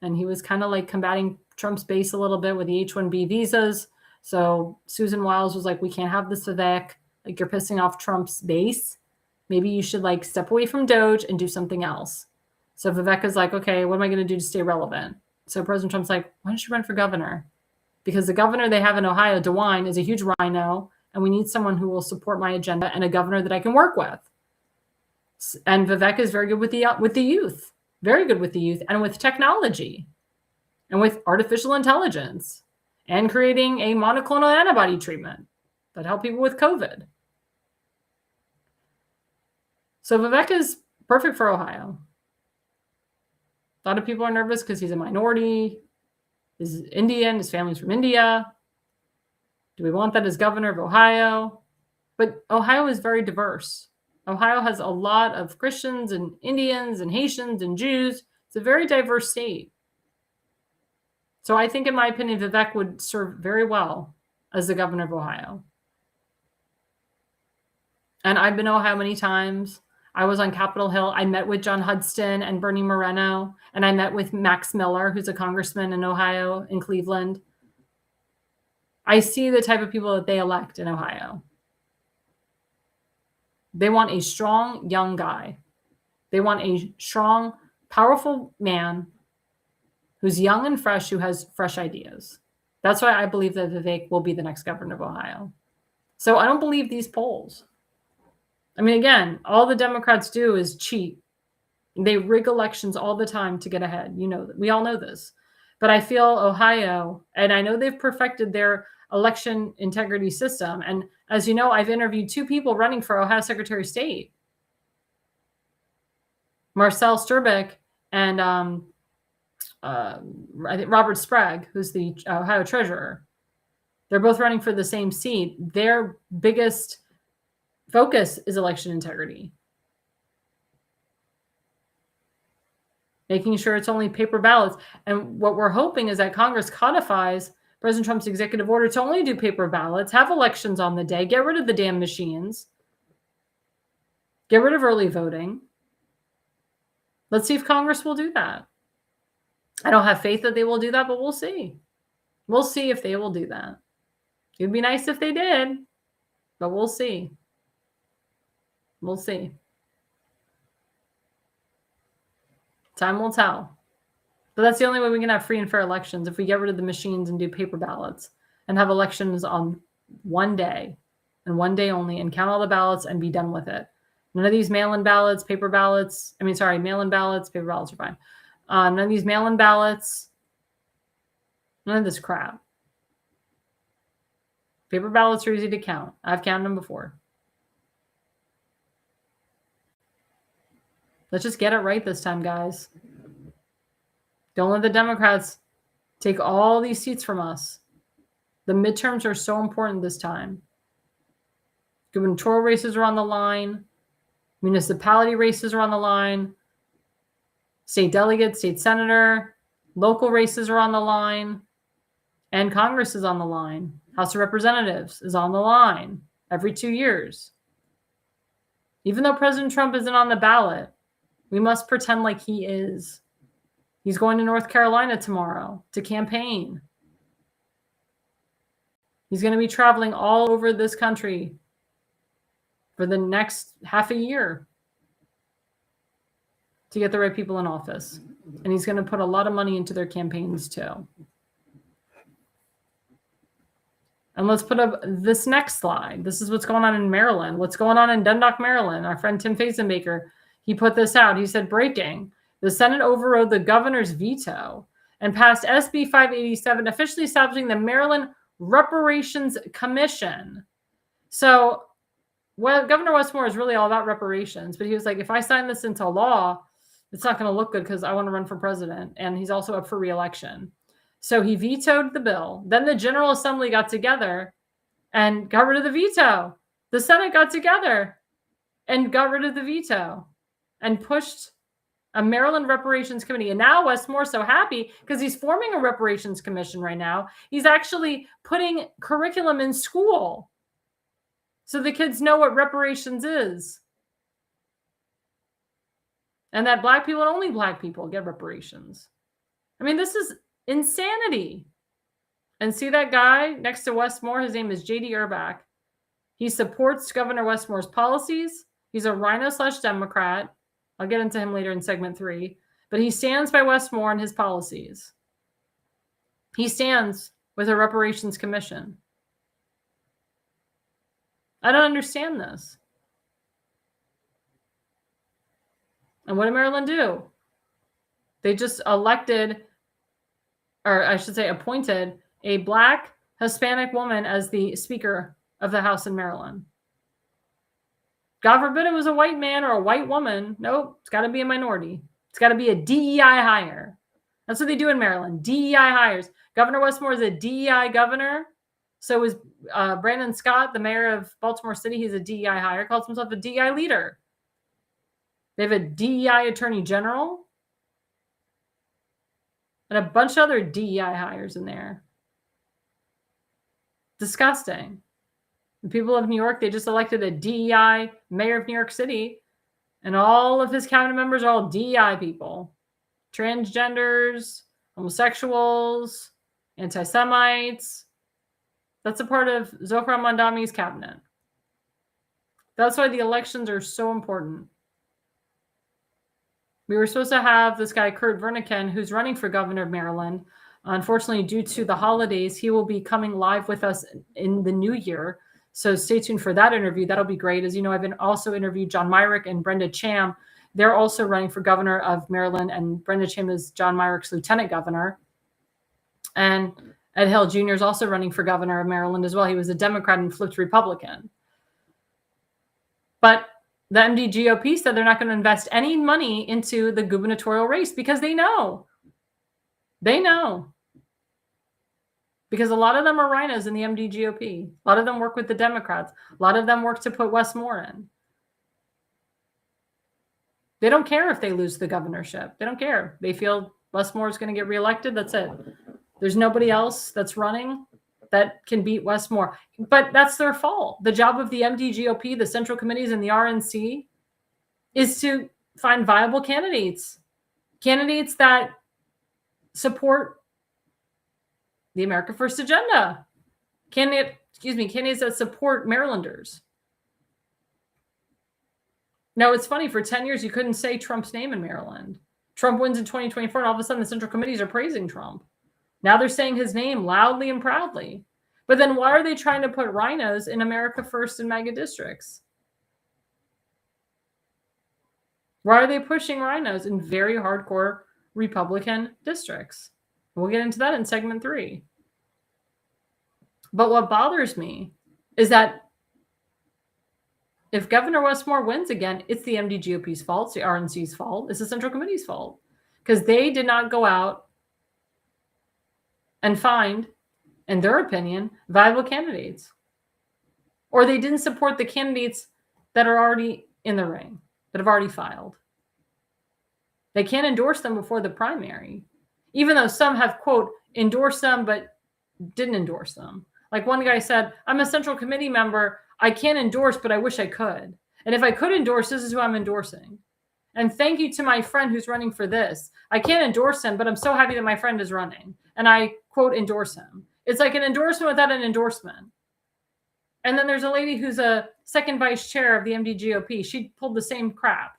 and he was kind of like combating Trump's base a little bit with the H-1B visas. So Susan Wiles was like, we can't have this Vivek. Like, you're pissing off Trump's base. Maybe you should like step away from Doge and do something else. So Vivek is like, okay, what am I going to do to stay relevant? So President Trump's like, why don't you run for governor? Because the governor they have in Ohio, DeWine, is a huge rhino, and we need someone who will support my agenda and a governor that I can work with. And Vivek is very good with the youth, very good with the youth and with technology and with artificial intelligence and creating a monoclonal antibody treatment that help people with COVID. So Vivek is perfect for Ohio. A lot of people are nervous because he's a minority. He's Indian. His family's from India. Do we want that as governor of Ohio? But Ohio is very diverse. Ohio has a lot of Christians and Indians and Haitians and Jews. It's a very diverse state. So I think, in my opinion, Vivek would serve very well as the governor of Ohio. And I've been to Ohio many times. I was on Capitol Hill. I met with John Hudson and Bernie Moreno, and I met with Max Miller, who's a congressman in Ohio, in Cleveland. I see the type of people that they elect in Ohio. They want a strong, young guy. They want a strong, powerful man who's young and fresh, who has fresh ideas. That's why I believe that Vivek will be the next governor of Ohio. So I don't believe these polls. I mean, again, all the Democrats do is cheat. They rig elections all the time to get ahead. You know, we all know this. But I feel Ohio, and I know they've perfected their election integrity system. And as you know, I've interviewed 2 people running for Ohio Secretary of State, Marcel Sturbeck and I think Robert Sprague, who's the Ohio treasurer. They're both running for the same seat. Their biggest focus is election integrity. Making sure it's only paper ballots. And what we're hoping is that Congress codifies President Trump's executive order to only do paper ballots, have elections on the day, get rid of the damn machines, get rid of early voting. Let's see if Congress will do that. I don't have faith that they will do that, but we'll see. We'll see if they will do that. It'd be nice if they did, but we'll see. We'll see. Time will tell. But that's the only way we can have free and fair elections, if we get rid of the machines and do paper ballots and have elections on one day and one day only, and count all the ballots and be done with it. None of these mail-in ballots, paper ballots. Mail-in ballots, paper ballots are fine. None of these mail-in ballots. None of this crap. Paper ballots are easy to count. I've counted them before. Let's just get it right this time, guys. Don't let the Democrats take all these seats from us. The midterms are so important this time. Gubernatorial races are on the line. Municipality races are on the line. State delegate, state senator, local races are on the line. And Congress is on the line. House of Representatives is on the line every 2 years. Even though President Trump isn't on the ballot, we must pretend like he is. He's going to North Carolina tomorrow to campaign. He's going to be traveling all over this country for the next half a year to get the right people in office. And he's going to put a lot of money into their campaigns too. And let's put up this next slide. This is what's going on in Maryland. What's going on in Dundalk, Maryland? Our friend Tim Fazenbaker, he put this out. He said, breaking. The Senate overrode the governor's veto and passed SB 587, officially establishing the Maryland Reparations Commission. So, well, Governor Westmore is really all about reparations, but he was like, if I sign this into law, it's not going to look good because I want to run for president. And he's also up for re-election. So he vetoed the bill. Then the General Assembly got together and got rid of the veto. The Senate got together and got rid of the veto and pushed a Maryland Reparations Committee. And now Westmore's so happy because he's forming a reparations commission right now. He's actually putting curriculum in school so the kids know what reparations is. And that Black people and only Black people get reparations. I mean, this is insanity. And see that guy next to Westmore? His name is J.D. Urbach. He supports Governor Westmore's policies. He's a Rhino/Democrat. I'll get into him later in segment 3. But he stands by Westmore and his policies. He stands with a reparations commission. I don't understand this. And what did Maryland do? They just elected, or I should say appointed, a Black Hispanic woman as the Speaker of the House in Maryland. God forbid it was a white man or a white woman. Nope, it's got to be a minority. It's got to be a DEI hire. That's what they do in Maryland, DEI hires. Governor Westmore is a DEI governor. So is Brandon Scott, the mayor of Baltimore City. He's a DEI hire, calls himself a DEI leader. They have a DEI attorney general and a bunch of other DEI hires in there. Disgusting. The people of New York, they just elected a DEI mayor of New York City, and all of his cabinet members are all DEI people. Transgenders, homosexuals, anti-Semites. That's a part of Zohran Mamdani's cabinet. That's why the elections are so important. We were supposed to have this guy, Kurt Wernicken, who's running for governor of Maryland. Unfortunately, due to the holidays, he will be coming live with us in the new year. So stay tuned for that interview. That'll be great. As you know, I've been also interviewed John Myrick and Brenda Cham. They're also running for governor of Maryland, and Brenda Cham is John Myrick's lieutenant governor. And Ed Hill Jr. is also running for governor of Maryland as well. He was a Democrat and flipped Republican. But the MD-GOP said they're not going to invest any money into the gubernatorial race because they know. They know. Because a lot of them are rhinos in the MD-GOP. A lot of them work with the Democrats. A lot of them work to put Westmore in. They don't care if they lose the governorship. They don't care. They feel Westmore is going to get reelected. That's it. There's nobody else that's running that can beat Westmore. But that's their fault. The job of the MD-GOP, the central committees, and the RNC is to find viable candidates. Candidates that support the America First agenda. Candidates that support Marylanders. Now, it's funny, for 10 years, you couldn't say Trump's name in Maryland. Trump wins in 2024, and all of a sudden the central committees are praising Trump. Now they're saying his name loudly and proudly. But then why are they trying to put rhinos in America First and MAGA districts? Why are they pushing rhinos in very hardcore Republican districts? We'll get into that in segment 3. But what bothers me is that if Governor Westmore wins again, it's the MD-GOP's fault, it's the RNC's fault, it's the Central Committee's fault. Because they did not go out and find, in their opinion, viable candidates. Or they didn't support the candidates that are already in the ring, that have already filed. They can't endorse them before the primary, even though some have, quote, endorsed them but didn't endorse them. Like one guy said, I'm a Central Committee member. I can't endorse, but I wish I could. And if I could endorse, this is who I'm endorsing. And thank you to my friend who's running for this. I can't endorse him, but I'm so happy that my friend is running. And I, quote, endorse him. It's like an endorsement without an endorsement. And then there's a lady who's a second vice chair of the MD-GOP. She pulled the same crap.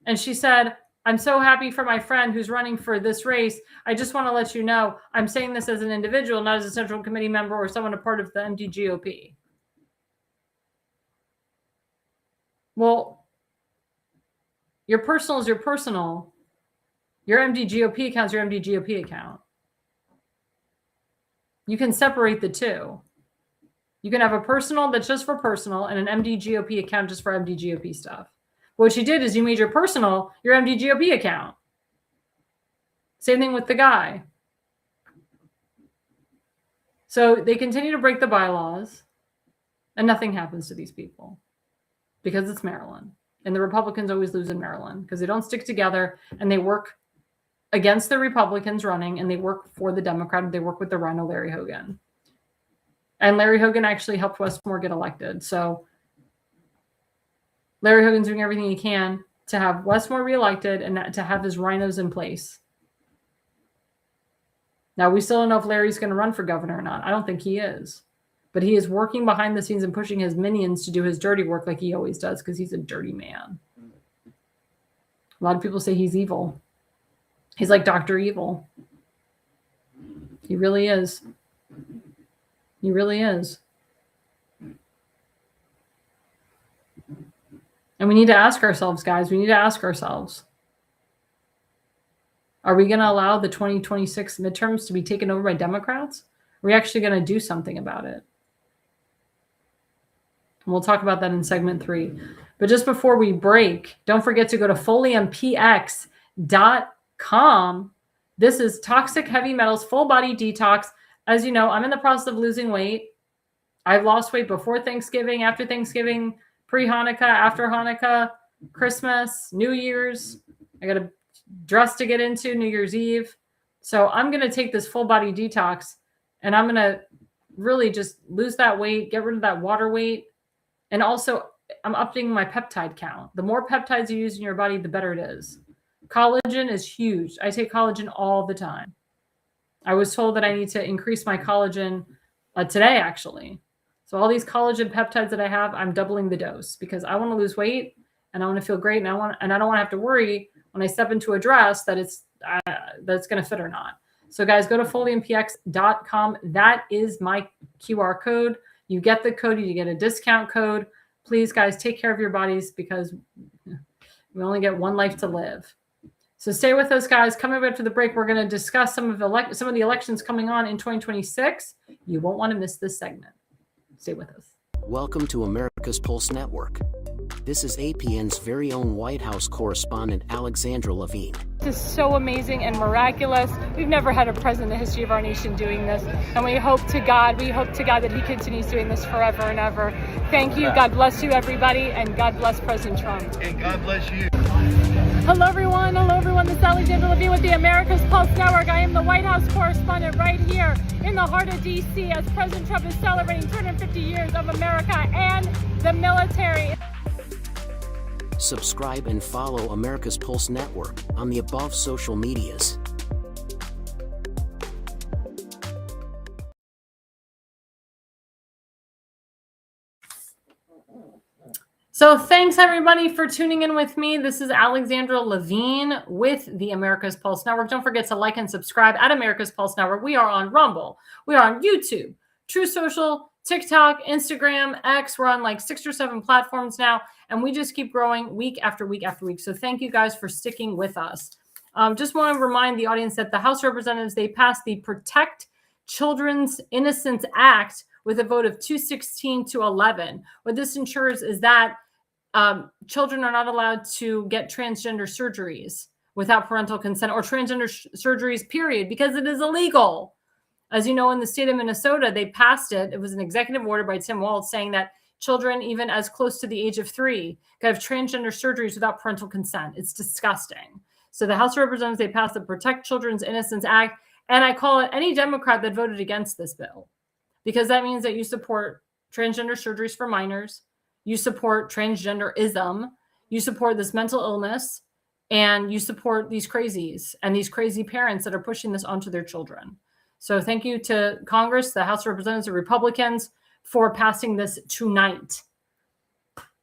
And she said, I'm so happy for my friend who's running for this race. I just want to let you know, I'm saying this as an individual, not as a Central Committee member or someone a part of the MD-GOP. Well, your personal is your personal, Your MDGOP account is your MDGOP account. You can separate the two. You can have a personal that's just for personal and an MDGOP account just for MDGOP stuff. What you did is you made your personal your MDGOP account. Same thing with the guy. So they continue to break the bylaws and nothing happens to these people because it's Maryland. And the Republicans always lose in Maryland because they don't stick together and they work against the Republicans running and they work for the Democrat. They work with the Rhino Larry Hogan. And Larry Hogan actually helped Westmore get elected. So Larry Hogan's doing everything he can to have Westmore reelected and to have his rhinos in place. Now, we still don't know if Larry's going to run for governor or not. I don't think he is. But he is working behind the scenes and pushing his minions to do his dirty work like he always does because he's a dirty man. A lot of people say he's evil. He's like Dr. Evil. He really is. He really is. And we need to ask ourselves, guys, we need to ask ourselves, are we going to allow the 2026 midterms to be taken over by Democrats? Are we actually going to do something about it? And we'll talk about that in segment 3. But just before we break, don't forget to go to foliumpx.com. This is toxic heavy metals full body detox. As you know, I'm in the process of losing weight. I've lost weight before Thanksgiving, after Thanksgiving, pre-Hanukkah, after Hanukkah, Christmas, New Year's. I got a dress to get into New Year's Eve. So I'm going to take this full body detox and I'm going to really just lose that weight, get rid of that water weight. And also I'm upping my peptide count. The more peptides you use in your body, the better it is. Collagen is huge. I take collagen all the time. I was told that I need to increase my collagen today, actually. So all these collagen peptides that I have, I'm doubling the dose because I want to lose weight and I want to feel great. And I don't want to have to worry when I step into a dress that it's going to fit or not. So guys, go to foliumpx.com. That is my QR code. You get the code, you get a discount code. Please, guys, take care of your bodies because we only get one life to live. So stay with us, guys. Coming up after the break, we're going to discuss some of the elections coming on in 2026. You won't want to miss this segment. Stay with us. Welcome to America's Pulse Network. This is APN's very own White House correspondent, Alexandra Levine. This is so amazing and miraculous. We've never had a president in the history of our nation doing this. And we hope to God that he continues doing this forever and ever. Thank you. God bless you, everybody. And God bless President Trump. And God bless you. Hello, everyone. This is Alexandra Levine with the America's Pulse Network. I am the White House correspondent right here in the heart of D.C. as President Trump is celebrating 250 years of America and the military. Subscribe and follow America's Pulse Network on the above social medias. So thanks everybody for tuning in with me. This is Alexandra Levine with the America's Pulse Network. Don't forget to like and subscribe at America's Pulse Network. We are on Rumble. We are on YouTube, True Social, TikTok, Instagram, X. We're on like 6 or 7 platforms now, and we just keep growing week after week after week. So thank you guys for sticking with us. Just want to remind the audience that the House of Representatives, they passed the Protect Children's Innocence Act with a vote of 216 to 11. What this ensures is that children are not allowed to get transgender surgeries without parental consent or transgender surgeries, period, because it is illegal. As you know, in the state of Minnesota, they passed it. It was an executive order by Tim Walz saying that children, even as close to the age of 3, can have transgender surgeries without parental consent. It's disgusting. So the House of Representatives, they passed the Protect Children's Innocence Act. And I call it any Democrat that voted against this bill, because that means that you support transgender surgeries for minors. You support transgenderism. You support this mental illness. And you support these crazies and these crazy parents that are pushing this onto their children. So thank you to Congress, the House of Representatives, the Republicans, for passing this tonight.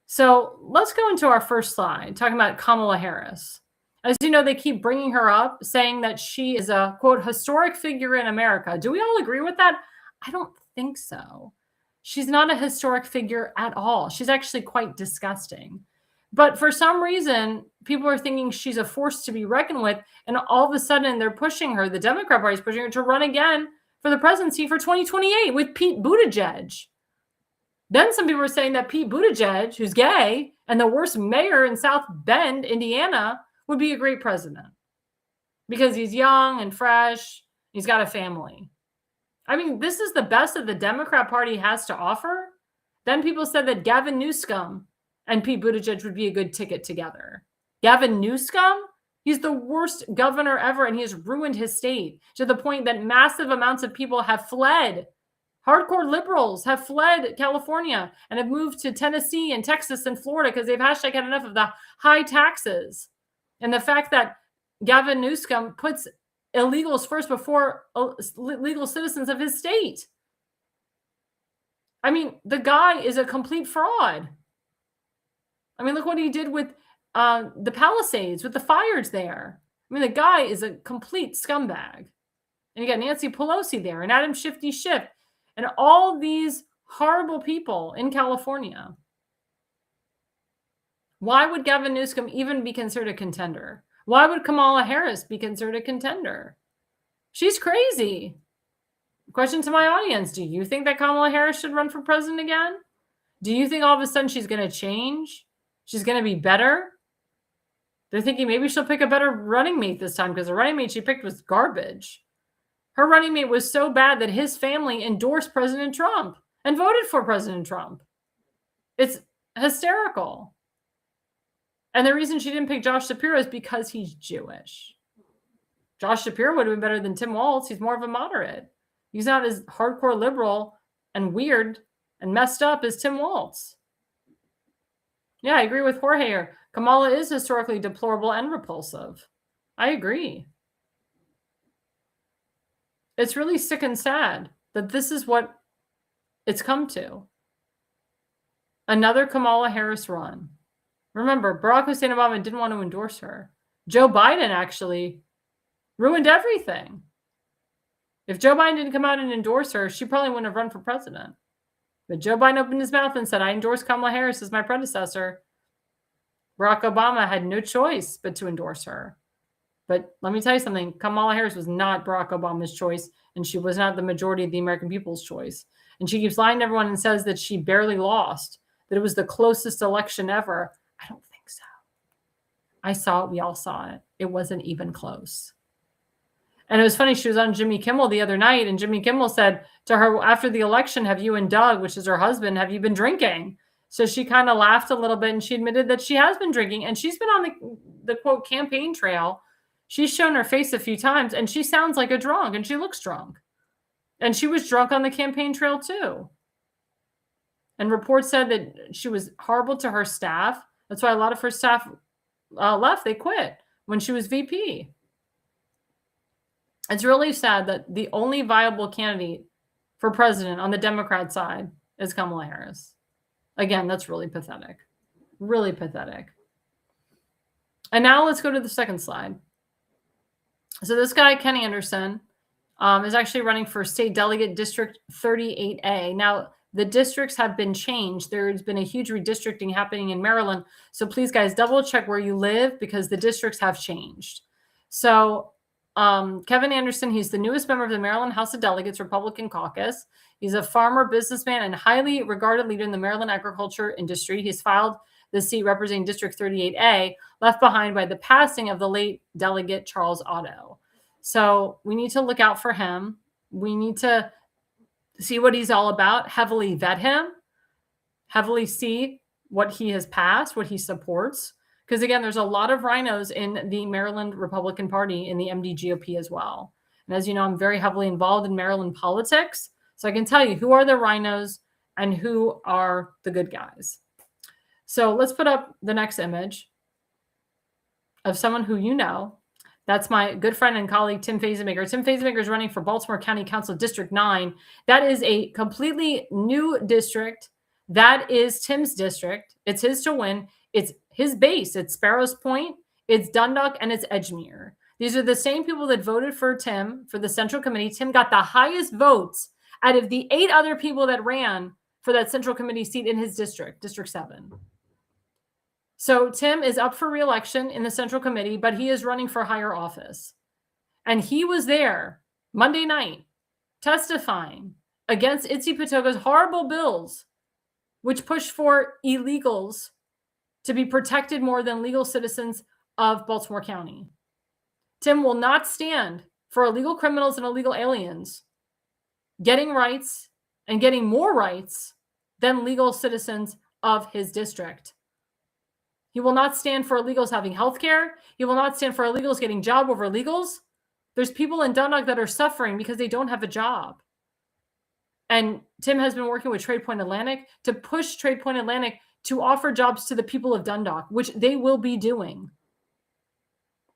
So let's go into our first slide, talking about Kamala Harris. As you know, they keep bringing her up, saying that she is a, quote, historic figure in America. Do we all agree with that? I don't think so. She's not a historic figure at all. She's actually quite disgusting. But for some reason, people are thinking she's a force to be reckoned with. And all of a sudden, they're pushing her. The Democrat Party is pushing her to run again for the presidency for 2028 with Pete Buttigieg. Then some people are saying that Pete Buttigieg, who's gay and the worst mayor in South Bend, Indiana, would be a great president because he's young and fresh. He's got a family. I mean, this is the best that the Democrat Party has to offer. Then people said that Gavin Newsom and Pete Buttigieg would be a good ticket together. Gavin Newsom, he's the worst governor ever, and he has ruined his state to the point that massive amounts of people have fled. Hardcore liberals have fled California and have moved to Tennessee and Texas and Florida because they've hashtag had enough of the high taxes. And the fact that Gavin Newsom puts illegals first before legal citizens of his state. I mean, the guy is a complete fraud. I mean, look what he did with the Palisades, with the fires there. I mean, the guy is a complete scumbag. And you got Nancy Pelosi there and Adam Shifty Schiff and all these horrible people in California. Why would Gavin Newsom even be considered a contender? Why would Kamala Harris be considered a contender? She's crazy. Question to my audience. Do you think that Kamala Harris should run for president again? Do you think all of a sudden she's going to change? She's going to be better? They're thinking maybe she'll pick a better running mate this time because the running mate she picked was garbage. Her running mate was so bad that his family endorsed President Trump and voted for President Trump. It's hysterical. And the reason she didn't pick Josh Shapiro is because he's Jewish. Josh Shapiro would have been better than Tim Walz. He's more of a moderate. He's not as hardcore liberal and weird and messed up as Tim Walz. Yeah, I agree with Jorge here. Kamala is historically deplorable and repulsive. I agree. It's really sick and sad that this is what it's come to. Another Kamala Harris run. Remember, Barack Hussein Obama didn't want to endorse her. Joe Biden actually ruined everything. If Joe Biden didn't come out and endorse her, she probably wouldn't have run for president. But Joe Biden opened his mouth and said, I endorse Kamala Harris as my predecessor. Barack Obama had no choice but to endorse her. But let me tell you something. Kamala Harris was not Barack Obama's choice, and she was not the majority of the American people's choice. And she keeps lying to everyone and says that she barely lost, that it was the closest election ever. I don't think so. I saw it. We all saw it. It wasn't even close. And it was funny. She was on Jimmy Kimmel the other night, and Jimmy Kimmel said to her after the election, have you and Doug, which is her husband, have you been drinking? So she kind of laughed a little bit, and she admitted that she has been drinking, and she's been on the quote campaign trail. She's shown her face a few times, and she sounds like a drunk, and she looks drunk. And she was drunk on the campaign trail too. And reports said that she was horrible to her staff. That's why a lot of her staff left. They quit when she was VP. It's really sad that the only viable candidate for president on the Democrat side is Kamala Harris. Again, that's really pathetic. Really pathetic. And now let's go to the second slide. So this guy, Ken Anderson, is actually running for state delegate district 38A. Now, the districts have been changed. There's been a huge redistricting happening in Maryland. So please, guys, double check where you live because the districts have changed. So Kevin Anderson, he's the newest member of the Maryland House of Delegates Republican Caucus. He's a farmer, businessman, and highly regarded leader in the Maryland agriculture industry. He's filed the seat representing District 38A, left behind by the passing of the late delegate Charles Otto. So we need to look out for him. We need to see what he's all about, heavily vet him, heavily see what he has passed, what he supports. Because again, there's a lot of rhinos in the Maryland Republican Party, in the MDGOP as well. And as you know, I'm very heavily involved in Maryland politics. So I can tell you who are the rhinos and who are the good guys. So let's put up the next image of someone who you know. That's my good friend and colleague, Tim Fazenmaker. Tim Fazenmaker is running for Baltimore County Council District 9. That is a completely new district. That is Tim's district. It's his to win. It's his base. It's Sparrows Point, it's Dundalk, and it's Edgemere. These are the same people that voted for Tim for the Central Committee. Tim got the highest votes out of the 8 other people that ran for that Central Committee seat in his district, District 7. So Tim is up for re-election in the Central Committee, but he is running for higher office. And he was there Monday night testifying against Itzi Patoga's horrible bills, which push for illegals to be protected more than legal citizens of Baltimore County. Tim will not stand for illegal criminals and illegal aliens getting rights and getting more rights than legal citizens of his district. He will not stand for illegals having health care. He will not stand for illegals getting job over illegals. There's people in Dundalk that are suffering because they don't have a job. And Tim has been working with Trade Point Atlantic to push Trade Point Atlantic to offer jobs to the people of Dundalk, which they will be doing.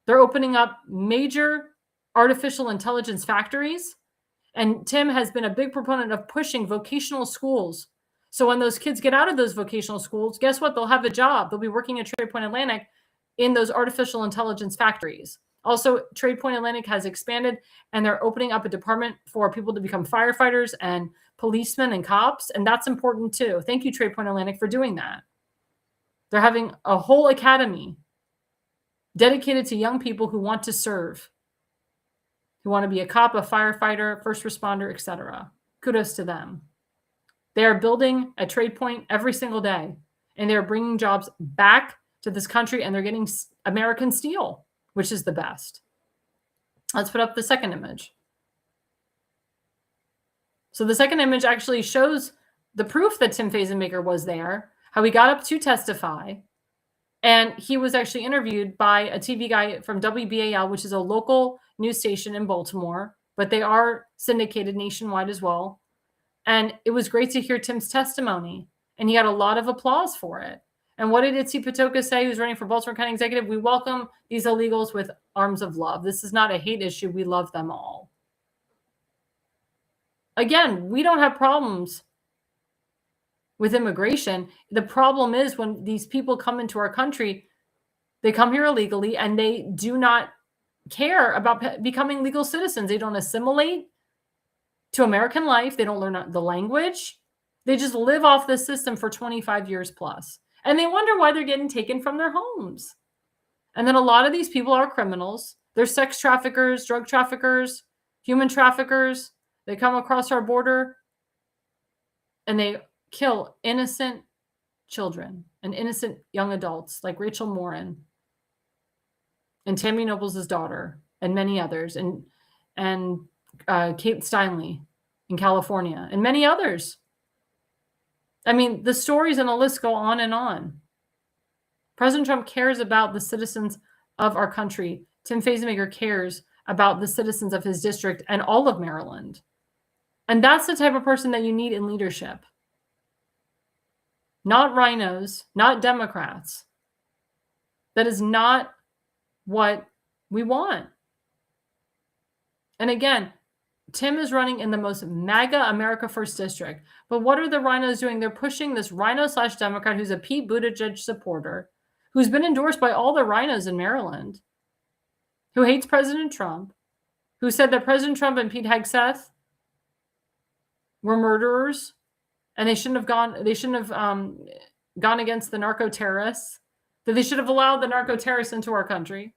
They're opening up major artificial intelligence factories. And Tim has been a big proponent of pushing vocational schools. So when those kids get out of those vocational schools, guess what? They'll have a job. They'll be working at Trade Point Atlantic in those artificial intelligence factories. Also, Trade Point Atlantic has expanded and they're opening up a department for people to become firefighters and policemen and cops. And that's important too. Thank you, Trade Point Atlantic, for doing that. They're having a whole academy dedicated to young people who want to serve, who want to be a cop, a firefighter, first responder, etc. Kudos to them. They are building a Trade Point every single day, and they're bringing jobs back to this country, and they're getting American steel, which is the best. Let's put up the second image. So the second image actually shows the proof that Tim Fazenmaker was there, how he got up to testify, and he was actually interviewed by a TV guy from WBAL, which is a local news station in Baltimore, but they are syndicated nationwide as well. And it was great to hear Tim's testimony, and he got a lot of applause for it. And what did Itzi Patoga say, who's running for Baltimore County Executive? We welcome these illegals with arms of love. This is not a hate issue. We love them all. Again, we don't have problems with immigration. The problem is when these people come into our country, they come here illegally and they do not care about becoming legal citizens. They don't assimilate to American life. They don't learn the language. They just live off the system for 25 years plus. And they wonder why they're getting taken from their homes. And then a lot of these people are criminals. They're sex traffickers, drug traffickers, human traffickers. They come across our border and they kill innocent children and innocent young adults like Rachel Morin and Tammy Nobles' daughter and many others, and Kate Steinle in California and many others. I mean, the stories and the list go on and on. President Trump cares about the citizens of our country. Tim Fazenmaker cares about the citizens of his district and all of Maryland. And that's the type of person that you need in leadership. Not rhinos, not Democrats. That is not what we want. And again, Tim is running in the most MAGA America First district. But what are the rhinos doing? They're pushing this rhino/Democrat who's a Pete Buttigieg supporter, who's been endorsed by all the rhinos in Maryland, who hates President Trump, who said that President Trump and Pete Hegseth were murderers and they shouldn't have gone against the narco terrorists, that they should have allowed the narco terrorists into our country,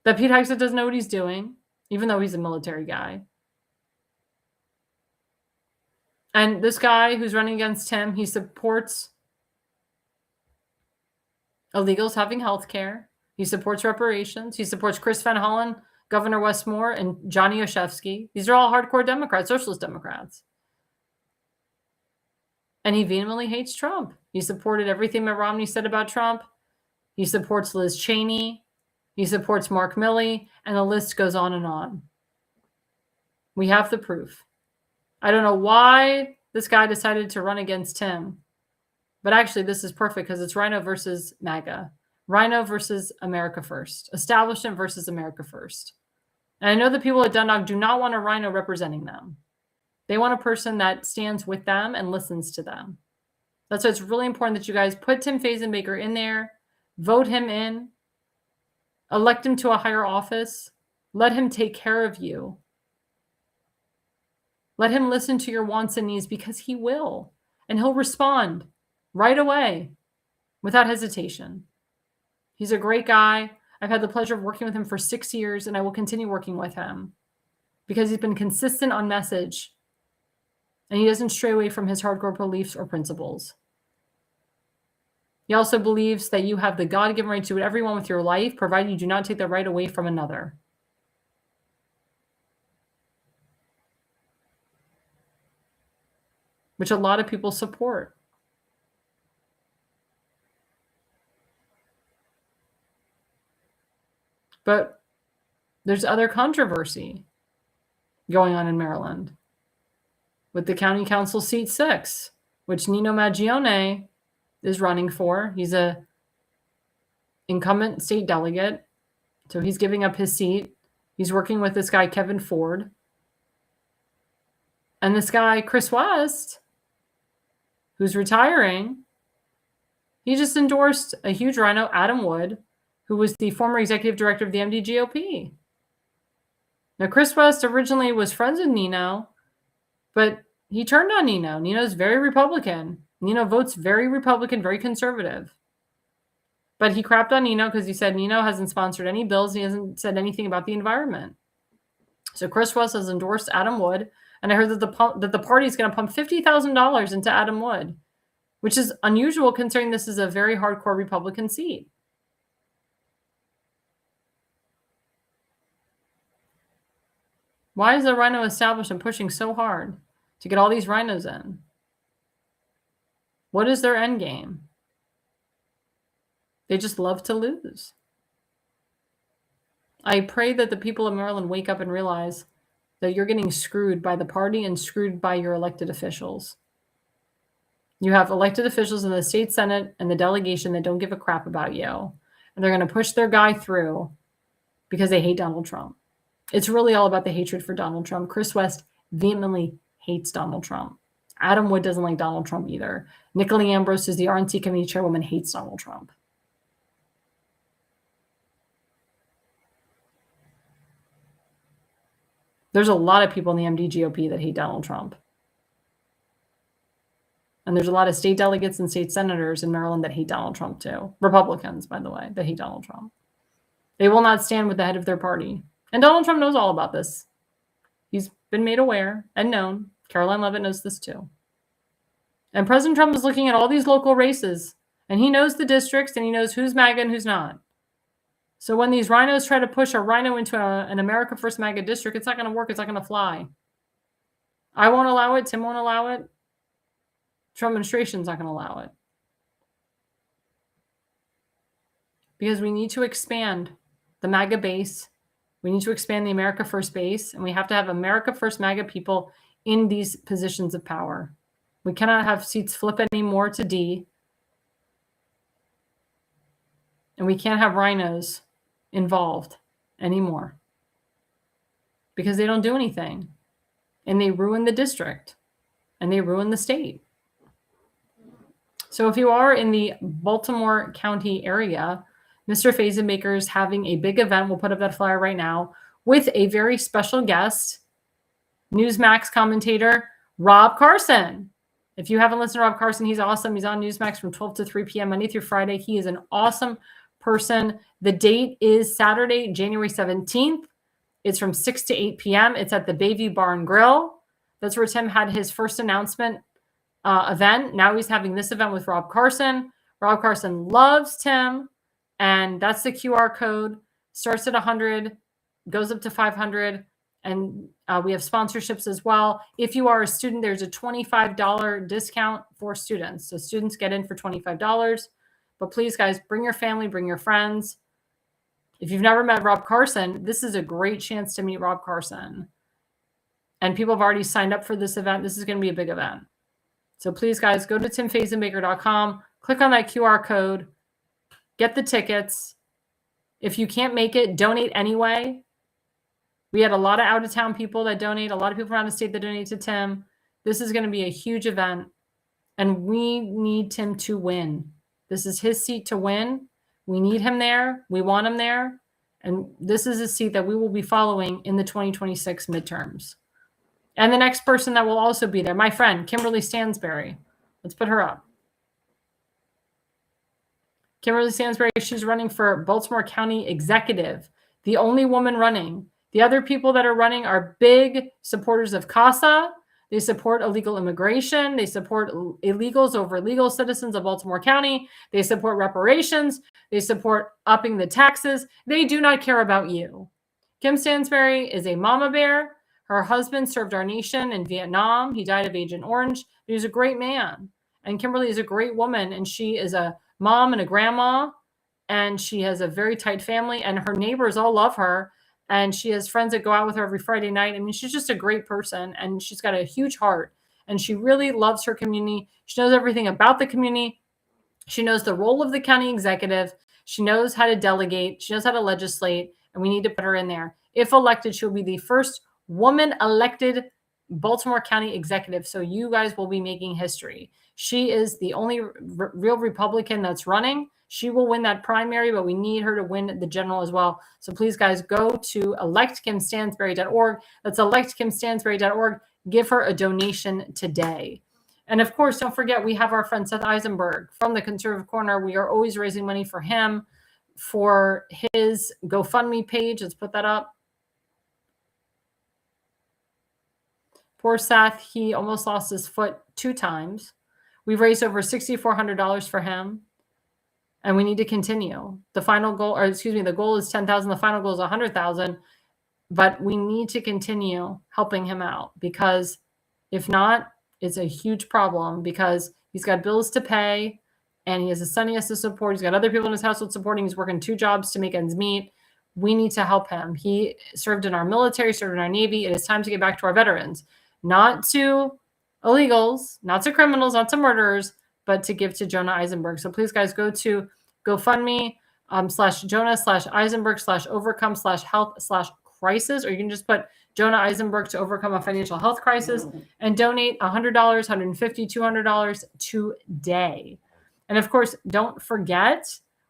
that Pete Hegseth doesn't know what he's doing, even though he's a military guy. And this guy who's running against him, he supports illegals having health care. He supports reparations. He supports Chris Van Hollen, Governor Westmore, and Johnny Oshefsky. These are all hardcore Democrats, socialist Democrats. And he vehemently hates Trump. He supported everything Mitt Romney said about Trump. He supports Liz Cheney. He supports Mark Milley, and the list goes on and on. We have the proof. I don't know why this guy decided to run against him, but actually this is perfect because it's Rhino versus MAGA. Rhino versus America First. Establishment versus America First. And I know the people at Dundalk do not want a Rhino representing them. They want a person that stands with them and listens to them. That's why it's really important that you guys put Tim Fazenmaker in there, vote him in, elect him to a higher office, let him take care of you. Let him listen to your wants and needs because he will, and he'll respond right away. without hesitation. He's a great guy. I've had the pleasure of working with him for 6 years, and I will continue working with him because he's been consistent on message, and he doesn't stray away from his hardcore beliefs or principles. He also believes that you have the God-given right to do whatever you want with your life, provided you do not take that right away from another. Which a lot of people support. But there's other controversy going on in Maryland with the County Council seat 6, which Nino Maggione is running for. He's a incumbent state delegate, so he's giving up his seat. He's working with this guy, Kevin Ford. And this guy, Chris West, who's retiring, he just endorsed a huge rhino, Adam Wood, who was the former executive director of the MDGOP. Now, Chris West originally was friends with Nino, but he turned on Nino. Nino's very Republican. Nino votes very Republican, very conservative. But he crapped on Nino because he said Nino hasn't sponsored any bills. He hasn't said anything about the environment. So Chris West has endorsed Adam Wood. And I heard that the party is going to pump $50,000 into Adam Wood, which is unusual considering this is a very hardcore Republican seat. Why is the rhino establishment pushing so hard to get all these rhinos in? What is their end game? They just love to lose. I pray that the people of Maryland wake up and realize that you're getting screwed by the party and screwed by your elected officials. You have elected officials in the state Senate and the delegation that don't give a crap about you. And they're going to push their guy through because they hate Donald Trump. It's really all about the hatred for Donald Trump. Chris West vehemently hates Donald Trump. Adam Wood doesn't like Donald Trump either. Nicolee Ambrose, who's the RNC committee chairwoman, hates Donald Trump. There's a lot of people in the MDGOP that hate Donald Trump. And there's a lot of state delegates and state senators in Maryland that hate Donald Trump too. Republicans, by the way, that hate Donald Trump. They will not stand with the head of their party. And Donald Trump knows all about this. He's been made aware and known. Caroline Leavitt knows this too. And President Trump is looking at all these local races, and he knows the districts, and he knows who's MAGA and who's not. So when these rhinos try to push a rhino into an America First MAGA district, it's not going to work. It's not going to fly. I won't allow it. Tim won't allow it. Trump administration's not going to allow it. Because we need to expand the MAGA base. We need to expand the America First base, and we have to have America First MAGA people in these positions of power. We cannot have seats flip anymore to D. And we can't have rhinos involved anymore because they don't do anything. And they ruin the district and they ruin the state. So if you are in the Baltimore County area, Mr. Fazenbaker is having a big event. We'll put up that flyer right now with a very special guest, Newsmax commentator, Rob Carson. If you haven't listened to Rob Carson, he's awesome. He's on Newsmax from 12 to 3 p.m. Monday through Friday. He is an awesome person. The date is Saturday, January 17th. It's from 6 to 8 p.m. It's at the Bayview Bar and Grill. That's where Tim had his first announcement event. Now he's having this event with Rob Carson. Rob Carson loves Tim. And that's the QR code. Starts at 100, goes up to 500. And we have sponsorships as well. If you are a student, there's a $25 discount for students. So students get in for $25. But please, guys, bring your family, bring your friends. If you've never met Rob Carson, this is a great chance to meet Rob Carson. And people have already signed up for this event. This is going to be a big event. So please, guys, go to timfazenbaker.com, click on that QR code, get the tickets. If you can't make it, donate anyway. We had a lot of out-of-town people that donate, a lot of people from out of state that donate to Tim. This is going to be a huge event, and we need Tim to win. This is his seat to win. We need him there. We want him there. And this is a seat that we will be following in the 2026 midterms. And the next person that will also be there, my friend, Kimberly Stansberry. Let's put her up. Kimberly Stansberry, she's running for Baltimore County Executive, the only woman running. The other people that are running are big supporters of CASA. They support illegal immigration. They support illegals over legal citizens of Baltimore County. They support reparations. They support upping the taxes. They do not care about you. Kim Stansberry is a mama bear. Her husband served our nation in Vietnam. He died of Agent Orange. He was a great man. And Kimberly is a great woman, and she is a mom and a grandma, and she has a very tight family, and her neighbors all love her. And she has friends that go out with her every Friday night. I mean, she's just a great person, and she's got a huge heart, and she really loves her community. She knows everything about the community. She knows the role of the county executive. She knows how to delegate. She knows how to legislate, and we need to put her in there. If elected, she'll be the first woman elected Baltimore County executive. So you guys will be making history. She is the only real Republican that's running. She will win that primary, but we need her to win the general as well. So please, guys, go to electkimstansberry.org. That's electkimstansberry.org. Give her a donation today. And of course, don't forget, we have our friend Seth Eisenberg from the Conservative Corner. We are always raising money for him for his GoFundMe page. Let's put that up. Poor Seth, he almost lost his foot 2 times. We've raised over $6,400 for him. And we need to continue. The final goal, the goal is 10,000. The final goal is 100,000. But we need to continue helping him out, because if not, it's a huge problem, because he's got bills to pay and he has a son he has to support. He's got other people in his household supporting. He's working 2 jobs to make ends meet. We need to help him. He served in our military, served in our Navy. It is time to get back to our veterans, not to illegals, not to criminals, not to murderers, but to give to Jonah Eisenberg. So please, guys, go to GoFundMe /Jonah/Eisenberg/overcome/health/crisis, or you can just put Jonah Eisenberg to overcome a financial health crisis and donate $100, $150, $200 today. And of course, don't forget,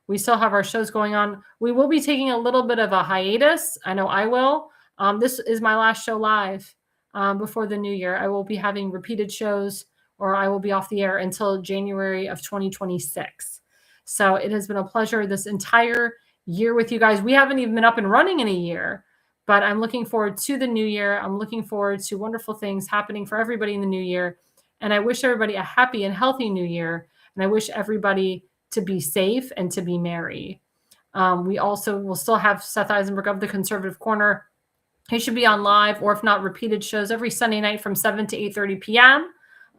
we still have our shows going on. We will be taking a little bit of a hiatus. I know I will. This is my last show live before the new year. I will be having repeated shows, or I will be off the air until January of 2026. So it has been a pleasure this entire year with you guys. We haven't even been up and running in a year, but I'm looking forward to the new year. I'm looking forward to wonderful things happening for everybody in the new year. And I wish everybody a happy and healthy new year. And I wish everybody to be safe and to be merry. We also will still have Seth Eisenberg of the Conservative Corner. He should be on live, or if not, repeated shows every Sunday night from 7 to 8:30 p.m.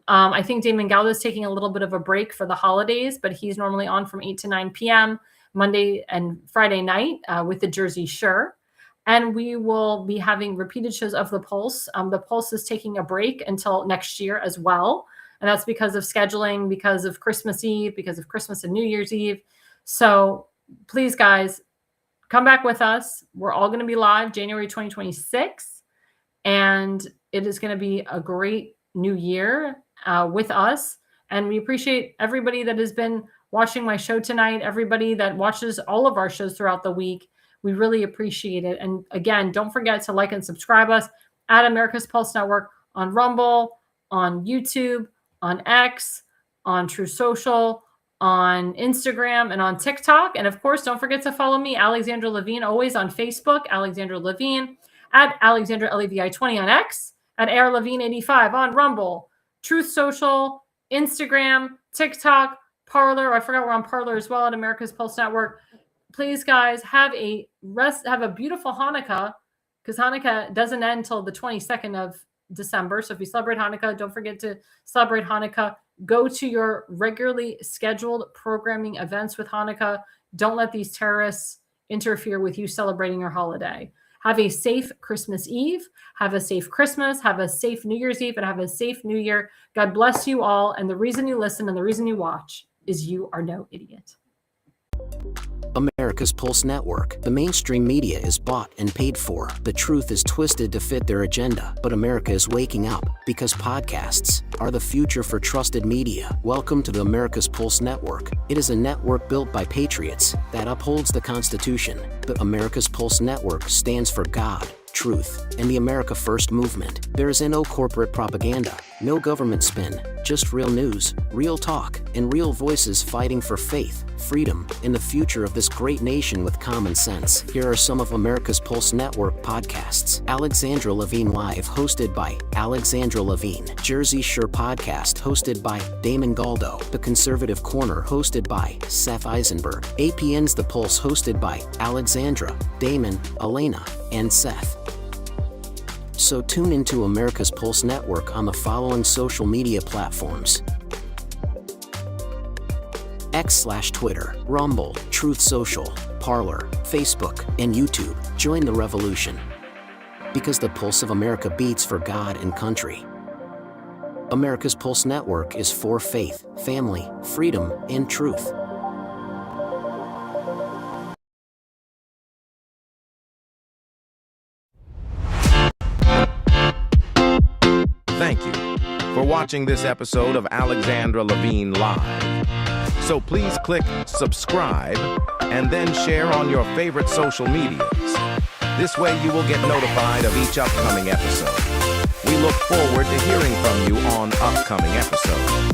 I think Damon Galdo is taking a little bit of a break for the holidays, but he's normally on from 8 to 9 p.m. Monday and Friday night with the Jersey Shore. And we will be having repeated shows of The Pulse. The Pulse is taking a break until next year as well. And that's because of scheduling, because of Christmas Eve, because of Christmas and New Year's Eve. So please, guys, come back with us. We're all going to be live January 2026. And it is going to be a great new year with us. And we appreciate everybody that has been watching my show tonight, everybody that watches all of our shows throughout the week. We really appreciate it. And again, don't forget to like and subscribe us at America's Pulse Network on Rumble, on YouTube, on X, on True Social, on Instagram, and on TikTok. And of course, don't forget to follow me, Alexandra Levine, always on Facebook, Alexandra Levine, at Alexandra Levi20 on X, at Air Levine 85 on Rumble, Truth Social, Instagram, TikTok, Parler. I forgot we're on Parler as well at America's Pulse Network. Please, guys, have a beautiful Hanukkah, because Hanukkah doesn't end until the 22nd of December. So if you celebrate Hanukkah, don't forget to celebrate Hanukkah. Go to your regularly scheduled programming events with Hanukkah. Don't let these terrorists interfere with you celebrating your holiday. Have a safe Christmas Eve. Have a safe Christmas. Have a safe New Year's Eve, and have a safe New Year. God bless you all. And the reason you listen and the reason you watch is you are no idiot. America's Pulse Network. The mainstream media is bought and paid for. The truth is twisted to fit their agenda. But America is waking up, because podcasts are the future for trusted media. Welcome to the America's Pulse Network. It is a network built by patriots that upholds the Constitution. The America's Pulse Network stands for God, truth, and the America First movement. There is no corporate propaganda, no government spin, just real news, real talk, and real voices fighting for faith, freedom, and the future of this great nation with common sense. Here are some of America's Pulse Network podcasts. Alexandra Levine Live, hosted by Alexandra Levine. Jersey Shore Podcast, hosted by Damon Galdo. The Conservative Corner, hosted by Seth Eisenberg. APN's The Pulse, hosted by Alexandra, Damon, Elena, and Seth. So tune into America's Pulse Network on the following social media platforms: X/Twitter, Rumble, Truth Social, Parler, Facebook, and YouTube. Join the revolution, because the pulse of America beats for God and country. America's Pulse Network is for faith, family, freedom, and truth. Thank you for watching this episode of Alexandra Levine Live. So please click subscribe and then share on your favorite social medias. This way you will get notified of each upcoming episode. We look forward to hearing from you on upcoming episodes.